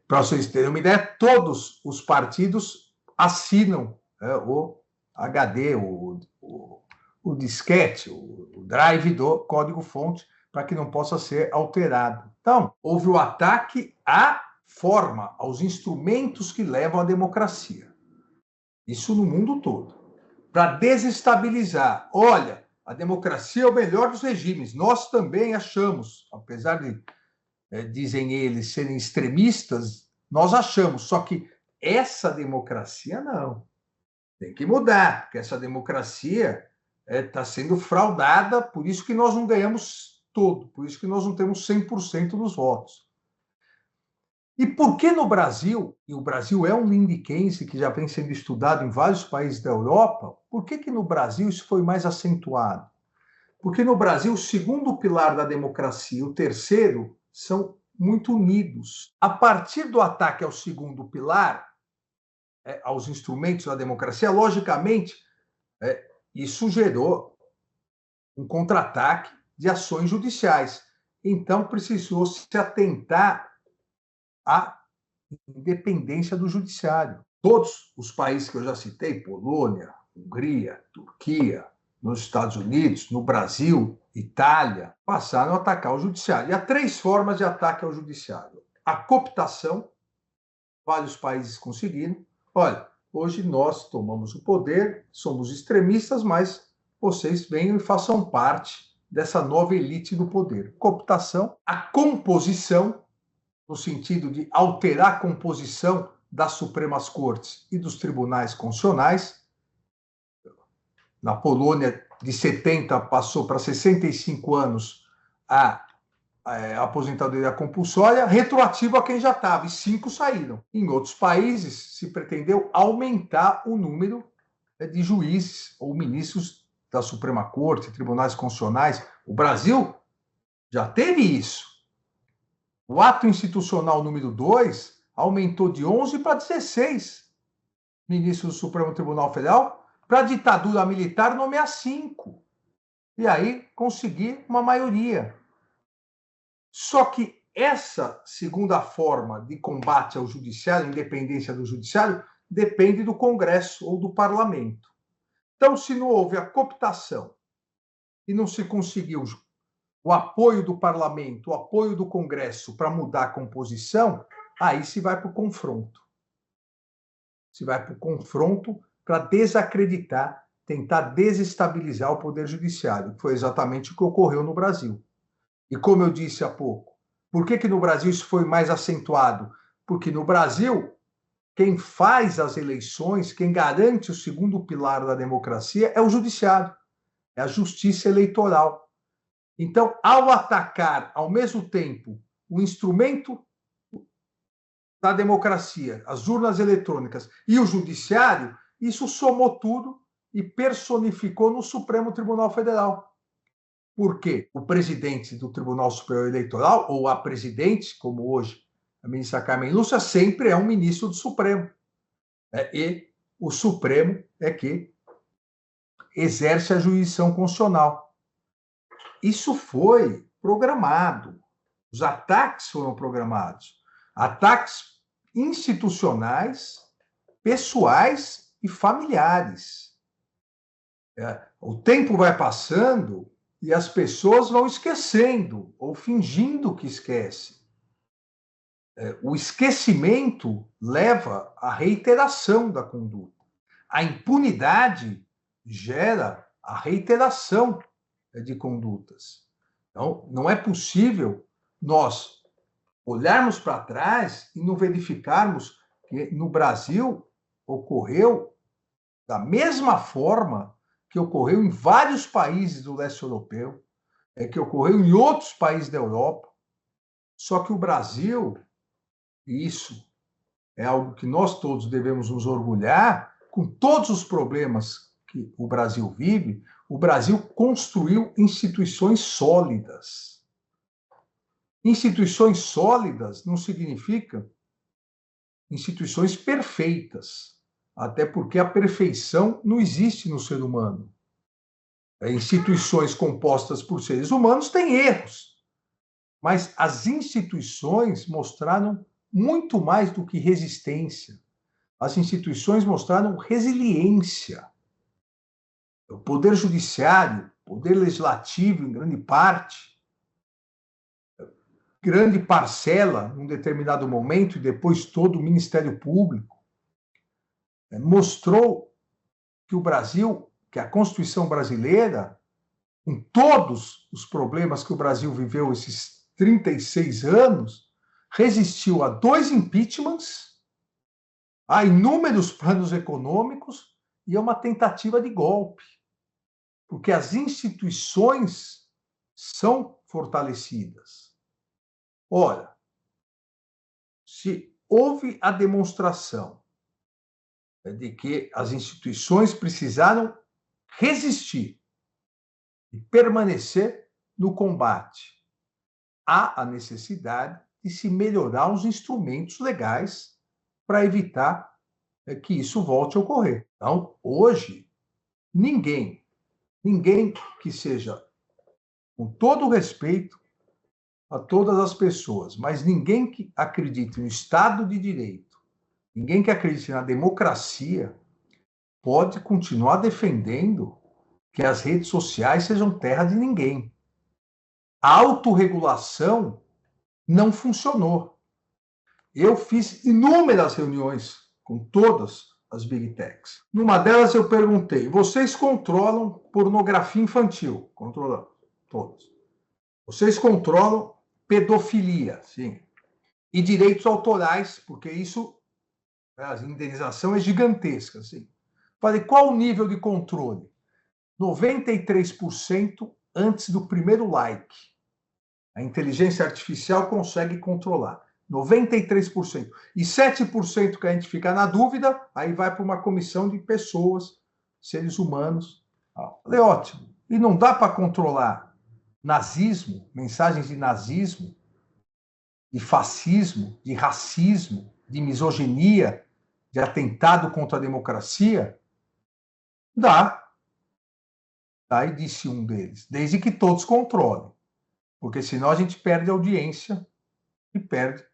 para vocês terem uma ideia, todos os partidos assinam o HD, o disquete, o drive do código-fonte, para que não possa ser alterado. Então, houve o ataque à forma, aos instrumentos que levam à democracia. Isso no mundo todo. Para desestabilizar. Olha, a democracia é o melhor dos regimes. Nós também achamos, apesar de, dizem eles, serem extremistas, nós achamos. Só que essa democracia não. Tem que mudar, porque essa democracia está sendo fraudada, por isso que nós não ganhamos todo, por isso que nós não temos 100% dos votos. E por que no Brasil, e o Brasil é um lindiquense que já vem sendo estudado em vários países da Europa, por que no Brasil isso foi mais acentuado? Porque no Brasil o segundo pilar da democracia e o terceiro são muito unidos. A partir do ataque ao segundo pilar, aos instrumentos da democracia, logicamente, isso gerou um contra-ataque de ações judiciais. Então, precisou se atentar à independência do judiciário. Todos os países que eu já citei, Polônia, Hungria, Turquia, nos Estados Unidos, no Brasil, Itália, passaram a atacar o judiciário. E há 3 formas de ataque ao judiciário. A cooptação, vários países conseguiram. Olha, hoje nós tomamos o poder, somos extremistas, mas vocês venham e façam parte dessa nova elite do poder. Cooptação, a composição, no sentido de alterar a composição das Supremas Cortes e dos tribunais constitucionais. Na Polônia, de 70 passou para 65 anos a aposentadoria compulsória, retroativo a quem já estava, e 5 saíram. Em outros países, se pretendeu aumentar o número de juízes ou ministros da Suprema Corte, tribunais constitucionais. O Brasil já teve isso. O ato institucional número 2 aumentou de 11 para 16 ministros do Supremo Tribunal Federal, para a ditadura militar nomear 5. E aí conseguir uma maioria. Só que essa segunda forma de combate ao judiciário, a independência do judiciário, depende do Congresso ou do Parlamento. Então, se não houve a cooptação e não se conseguiu o apoio do Parlamento, o apoio do Congresso para mudar a composição, aí se vai para o confronto. Se vai para o confronto para desacreditar, tentar desestabilizar o Poder Judiciário. Foi exatamente o que ocorreu no Brasil. E como eu disse há pouco, por que no Brasil isso foi mais acentuado? Porque no Brasil, quem faz as eleições, quem garante o segundo pilar da democracia é o judiciário, é a justiça eleitoral. Então, ao atacar, ao mesmo tempo, o instrumento da democracia, as urnas eletrônicas e o judiciário, isso somou tudo e personificou no Supremo Tribunal Federal. Porque o presidente do Tribunal Superior Eleitoral, ou a presidente, como hoje a ministra Carmen Lúcia, sempre é um ministro do Supremo. E o Supremo é que exerce a jurisdição constitucional. Isso foi programado. Os ataques foram programados. Ataques institucionais, pessoais e familiares. O tempo vai passando e as pessoas vão esquecendo ou fingindo que esquecem. O esquecimento leva à reiteração da conduta. A impunidade gera a reiteração de condutas. Então, não é possível nós olharmos para trás e não verificarmos que no Brasil ocorreu da mesma forma que ocorreu em vários países do leste europeu, que ocorreu em outros países da Europa, só que o Brasil, e isso é algo que nós todos devemos nos orgulhar, com todos os problemas que o Brasil vive, o Brasil construiu instituições sólidas. Instituições sólidas não significa instituições perfeitas, até porque a perfeição não existe no ser humano. Instituições compostas por seres humanos têm erros, mas as instituições mostraram muito mais do que resistência. As instituições mostraram resiliência. O poder judiciário, o poder legislativo, em grande parcela, num determinado momento, e depois todo o Ministério Público, mostrou que o Brasil, que a Constituição brasileira, com todos os problemas que o Brasil viveu esses 36 anos, resistiu a 2 impeachments, a inúmeros planos econômicos e a uma tentativa de golpe. Porque as instituições são fortalecidas. Ora, se houve a demonstração de que as instituições precisaram resistir e permanecer no combate, há a necessidade de se melhorar os instrumentos legais para evitar que isso volte a ocorrer. Então, hoje, ninguém que seja, com todo o respeito a todas as pessoas, mas ninguém que acredite no Estado de Direito, ninguém que acredite na democracia, pode continuar defendendo que as redes sociais sejam terra de ninguém. A autorregulação não funcionou. Eu fiz inúmeras reuniões com todas as Big Techs. Numa delas eu perguntei, vocês controlam pornografia infantil? Controlamos, todos. Vocês controlam pedofilia? Sim. E direitos autorais, porque isso, a indenização é gigantesca. Sim. Falei, qual o nível de controle? 93% antes do primeiro like. A inteligência artificial consegue controlar. 93%. E 7% que a gente fica na dúvida, aí vai para uma comissão de pessoas, seres humanos. Falei, ótimo. E não dá para controlar nazismo, mensagens de nazismo, de fascismo, de racismo, de misoginia, de atentado contra a democracia? Dá. Aí disse um deles, desde que todos controlem. Porque senão a gente perde audiência e perde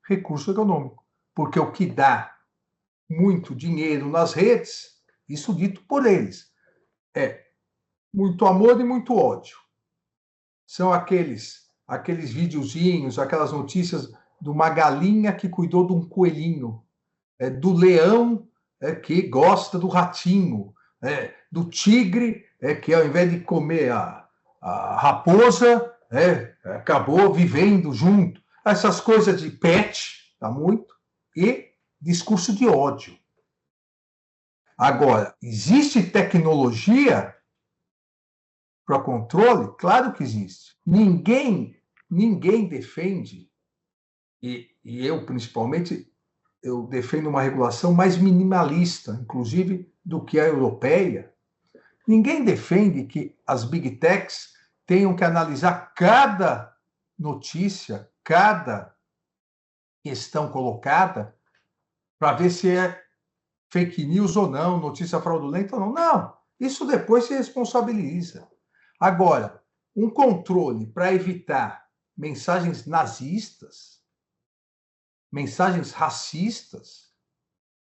recurso econômico. Porque o que dá muito dinheiro nas redes, isso dito por eles, é muito amor e muito ódio. São aqueles videozinhos, aquelas notícias de uma galinha que cuidou de um coelhinho, do leão que gosta do ratinho, do tigre que ao invés de comer a raposa, acabou vivendo junto. Essas coisas de pet, tá muito, e discurso de ódio. Agora, existe tecnologia para controle? Claro que existe. Ninguém defende, e eu principalmente, eu defendo uma regulação mais minimalista, inclusive do que a europeia. Ninguém defende que as Big Techs tenham que analisar cada notícia, cada questão colocada, para ver se é fake news ou não, notícia fraudulenta ou não. Não, isso depois se responsabiliza. Agora, um controle para evitar mensagens nazistas, mensagens racistas,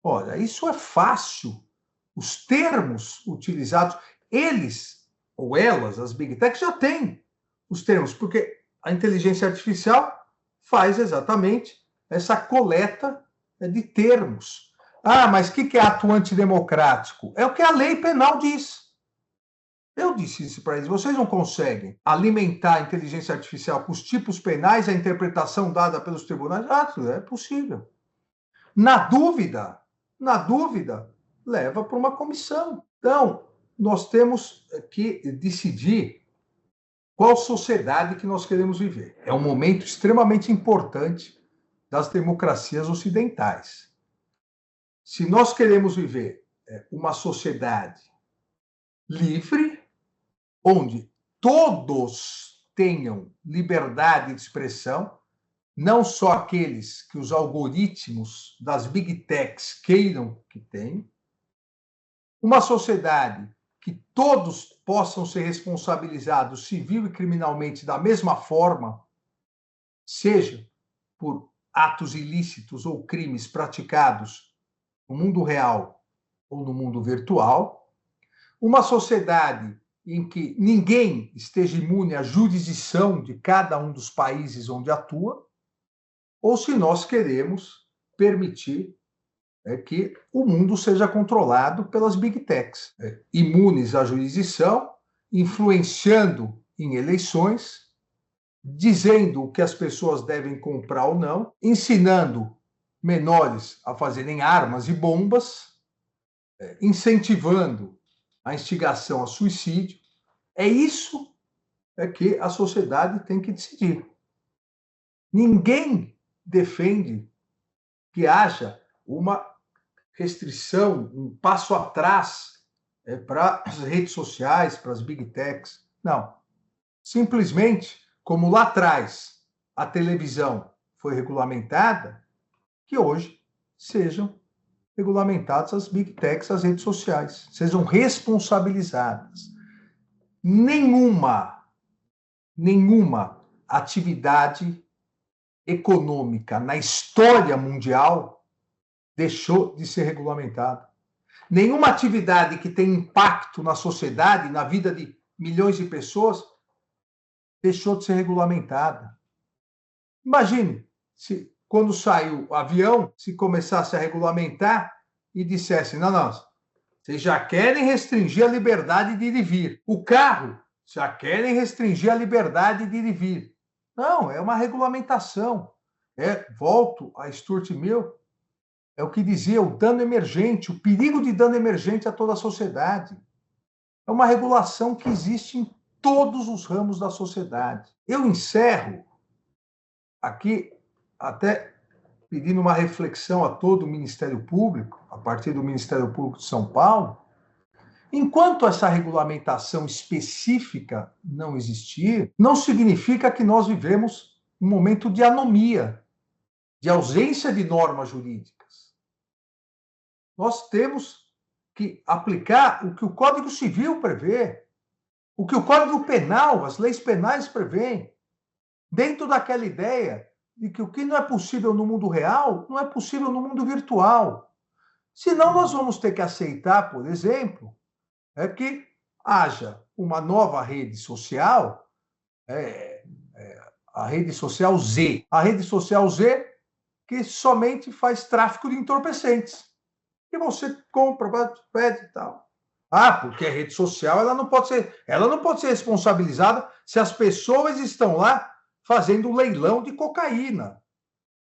olha, isso é fácil. Os termos utilizados, eles ou elas, as Big Techs, já têm os termos, porque a inteligência artificial faz exatamente essa coleta de termos. Ah, mas o que é ato antidemocrático? É o que a lei penal diz. Eu disse isso para eles. Vocês não conseguem alimentar a inteligência artificial com os tipos penais, a interpretação dada pelos tribunais? Ah, é possível. Na dúvida, leva para uma comissão. Então, nós temos que decidir qual sociedade que nós queremos viver. É um momento extremamente importante das democracias ocidentais. Se nós queremos viver uma sociedade livre, onde todos tenham liberdade de expressão, não só aqueles que os algoritmos das big techs queiram que tenham, uma sociedade que todos possam ser responsabilizados civil e criminalmente da mesma forma, seja por atos ilícitos ou crimes praticados no mundo real ou no mundo virtual, uma sociedade em que ninguém esteja imune à jurisdição de cada um dos países onde atua, ou se nós queremos permitir que o mundo seja controlado pelas big techs, imunes à jurisdição, influenciando em eleições, dizendo o que as pessoas devem comprar ou não, ensinando menores a fazerem armas e bombas, incentivando a instigação a suicídio. É isso que a sociedade tem que decidir. Ninguém defende que haja uma restrição, um passo atrás para as redes sociais, para as big techs. Não. Simplesmente, como lá atrás a televisão foi regulamentada, que hoje sejam regulamentadas as big techs, as redes sociais, sejam responsabilizadas. Nenhuma atividade econômica na história mundial deixou de ser regulamentada. Nenhuma atividade que tem impacto na sociedade, na vida de milhões de pessoas, deixou de ser regulamentada. Imagine se, quando saiu o avião, se começasse a regulamentar e dissesse, não, vocês já querem restringir a liberdade de ir e vir. O carro, já querem restringir a liberdade de ir e vir. Não, é uma regulamentação. Volto a Stuart Mill, é o que dizia o dano emergente, o perigo de dano emergente a toda a sociedade. É uma regulação que existe em todos os ramos da sociedade. Eu encerro aqui, até pedindo uma reflexão a todo o Ministério Público, a partir do Ministério Público de São Paulo. Enquanto essa regulamentação específica não existir, não significa que nós vivemos um momento de anomia, de ausência de normas jurídicas. Nós temos que aplicar o que o Código Civil prevê, o que o Código Penal, as leis penais prevêem, dentro daquela ideia de que o que não é possível no mundo real, não é possível no mundo virtual. Senão nós vamos ter que aceitar, por exemplo, que haja uma nova rede social, a rede social Z. A rede social Z que somente faz tráfico de entorpecentes. E você compra, pede e tal. Porque a rede social ela não pode ser responsabilizada se as pessoas estão lá fazendo leilão de cocaína,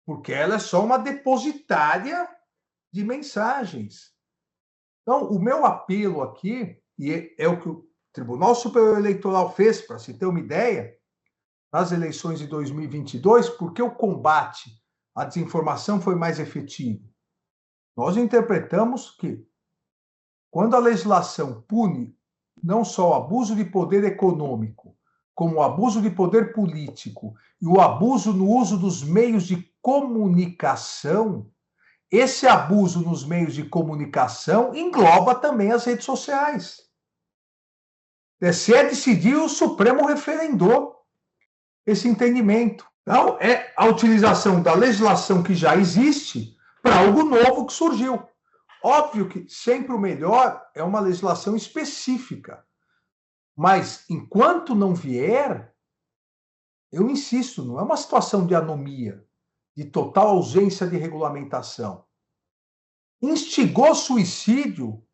porque ela é só uma depositária de mensagens. Então, o meu apelo aqui, e é o que o Tribunal Superior Eleitoral fez, para se ter uma ideia, nas eleições de 2022, porque o combate à desinformação foi mais efetivo. Nós interpretamos que, quando a legislação pune não só o abuso de poder econômico, como o abuso de poder político e o abuso no uso dos meios de comunicação, esse abuso nos meios de comunicação engloba também as redes sociais. Se é decidir, o Supremo referendou esse entendimento. Então, é a utilização da legislação que já existe para algo novo que surgiu. Óbvio que sempre o melhor é uma legislação específica. Mas, enquanto não vier, eu insisto, não é uma situação de anomia, de total ausência de regulamentação. Instigou suicídio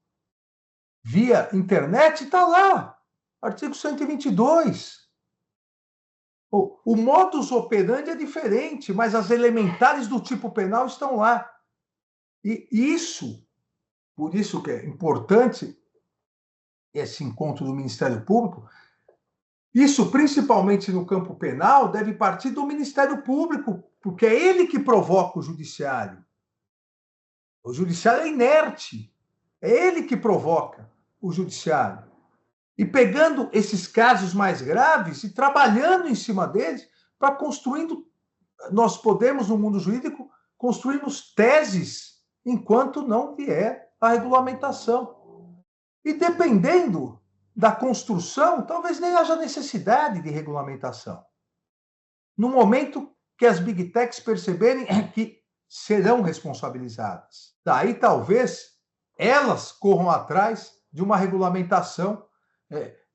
via internet, está lá, artigo 122. O modus operandi é diferente, mas as elementares do tipo penal estão lá. E isso, por isso que é importante esse encontro do Ministério Público, isso, principalmente no campo penal, deve partir do Ministério Público, porque é ele que provoca o Judiciário. O Judiciário é inerte, é ele que provoca o Judiciário. E pegando esses casos mais graves e trabalhando em cima deles para construindo, nós podemos, no mundo jurídico, construirmos teses enquanto não vier a regulamentação. E dependendo da construção, talvez nem haja necessidade de regulamentação. No momento que as Big Techs perceberem que serão responsabilizadas. Daí, talvez, elas corram atrás de uma regulamentação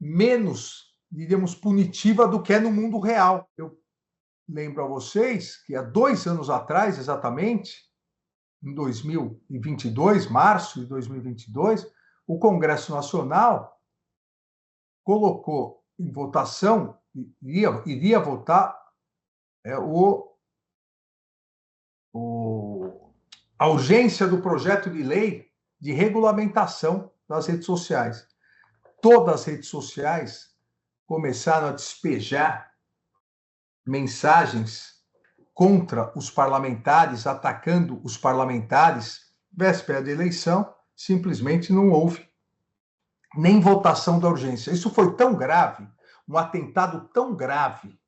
menos, diríamos, punitiva do que é no mundo real. Eu lembro a vocês que há 2 anos atrás, exatamente, em 2022, março de 2022, o Congresso Nacional colocou em votação, iria votar a urgência do projeto de lei de regulamentação das redes sociais. Todas as redes sociais começaram a despejar mensagens contra os parlamentares, atacando os parlamentares, véspera de eleição, simplesmente não houve nem votação da urgência. Isso foi tão grave, um atentado tão grave,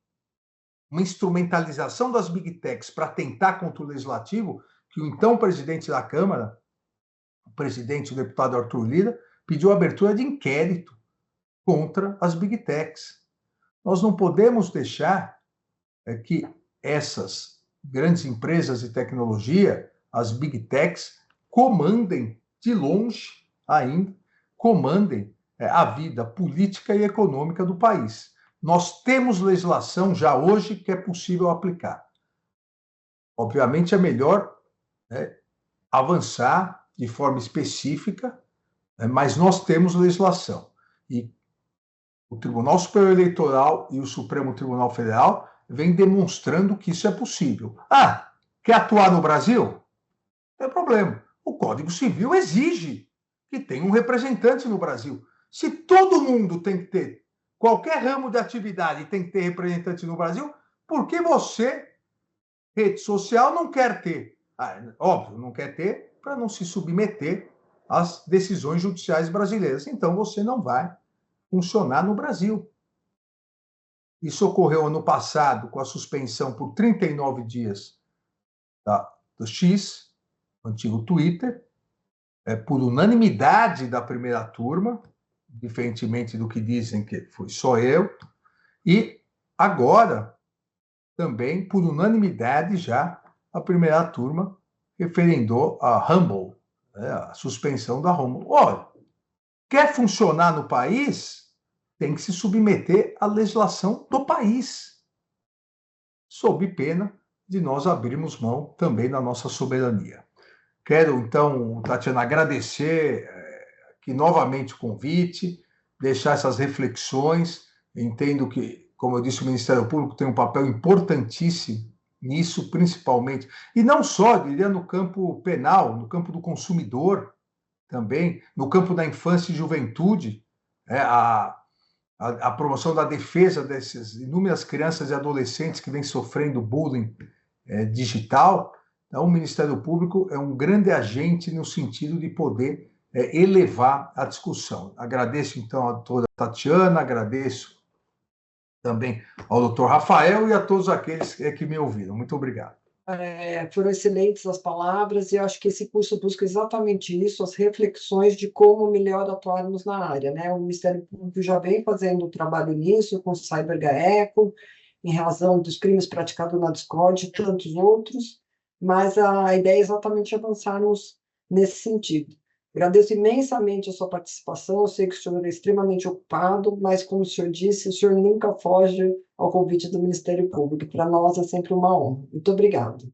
uma instrumentalização das Big Techs para atentar contra o Legislativo, que o então presidente da Câmara, o presidente, o deputado Arthur Lira, pediu a abertura de inquérito contra as Big Techs. Nós não podemos deixar que essas grandes empresas de tecnologia, as Big Techs, comandem de longe ainda, comandem a vida política e econômica do país. Nós temos legislação já hoje que é possível aplicar. Obviamente é melhor avançar de forma específica, mas nós temos legislação. E o Tribunal Superior Eleitoral e o Supremo Tribunal Federal vêm demonstrando que isso é possível. Ah, quer atuar no Brasil? Não tem problema. O Código Civil exige que tenha um representante no Brasil. Se todo mundo tem que ter, qualquer ramo de atividade tem que ter representante no Brasil, por que você, rede social, não quer ter? Óbvio, não quer ter para não se submeter às decisões judiciais brasileiras. Então, você não vai funcionar no Brasil. Isso ocorreu ano passado com a suspensão por 39 dias do X, o antigo Twitter, por unanimidade da primeira turma, diferentemente do que dizem que foi só eu, e agora também, por unanimidade já, a primeira turma referendou a Rumble, a suspensão da Rumble. Olha, quer funcionar no país, tem que se submeter à legislação do país, sob pena de nós abrirmos mão também da nossa soberania. Quero, então, Tatiana, agradecer aqui novamente o convite, deixar essas reflexões. Entendo que, como eu disse, o Ministério Público tem um papel importantíssimo nisso, principalmente, e não só, diria, no campo penal, no campo do consumidor também, no campo da infância e juventude, a promoção da defesa dessas inúmeras crianças e adolescentes que vêm sofrendo bullying digital. Então, o Ministério Público é um grande agente no sentido de poder elevar a discussão. Agradeço, então, a doutora Tatiana, agradeço também ao doutor Rafael e a todos aqueles que me ouviram. Muito obrigado. Foram excelentes as palavras, e eu acho que esse curso busca exatamente isso, as reflexões de como melhor atuarmos na área, né? O Ministério Público já vem fazendo trabalho nisso, com o CyberGaeco, em razão dos crimes praticados na Discord e tantos outros, mas a ideia é exatamente avançarmos nesse sentido. Agradeço imensamente a sua participação, eu sei que o senhor é extremamente ocupado, mas, como o senhor disse, o senhor nunca foge ao convite do Ministério Público. Para nós é sempre uma honra. Muito obrigado.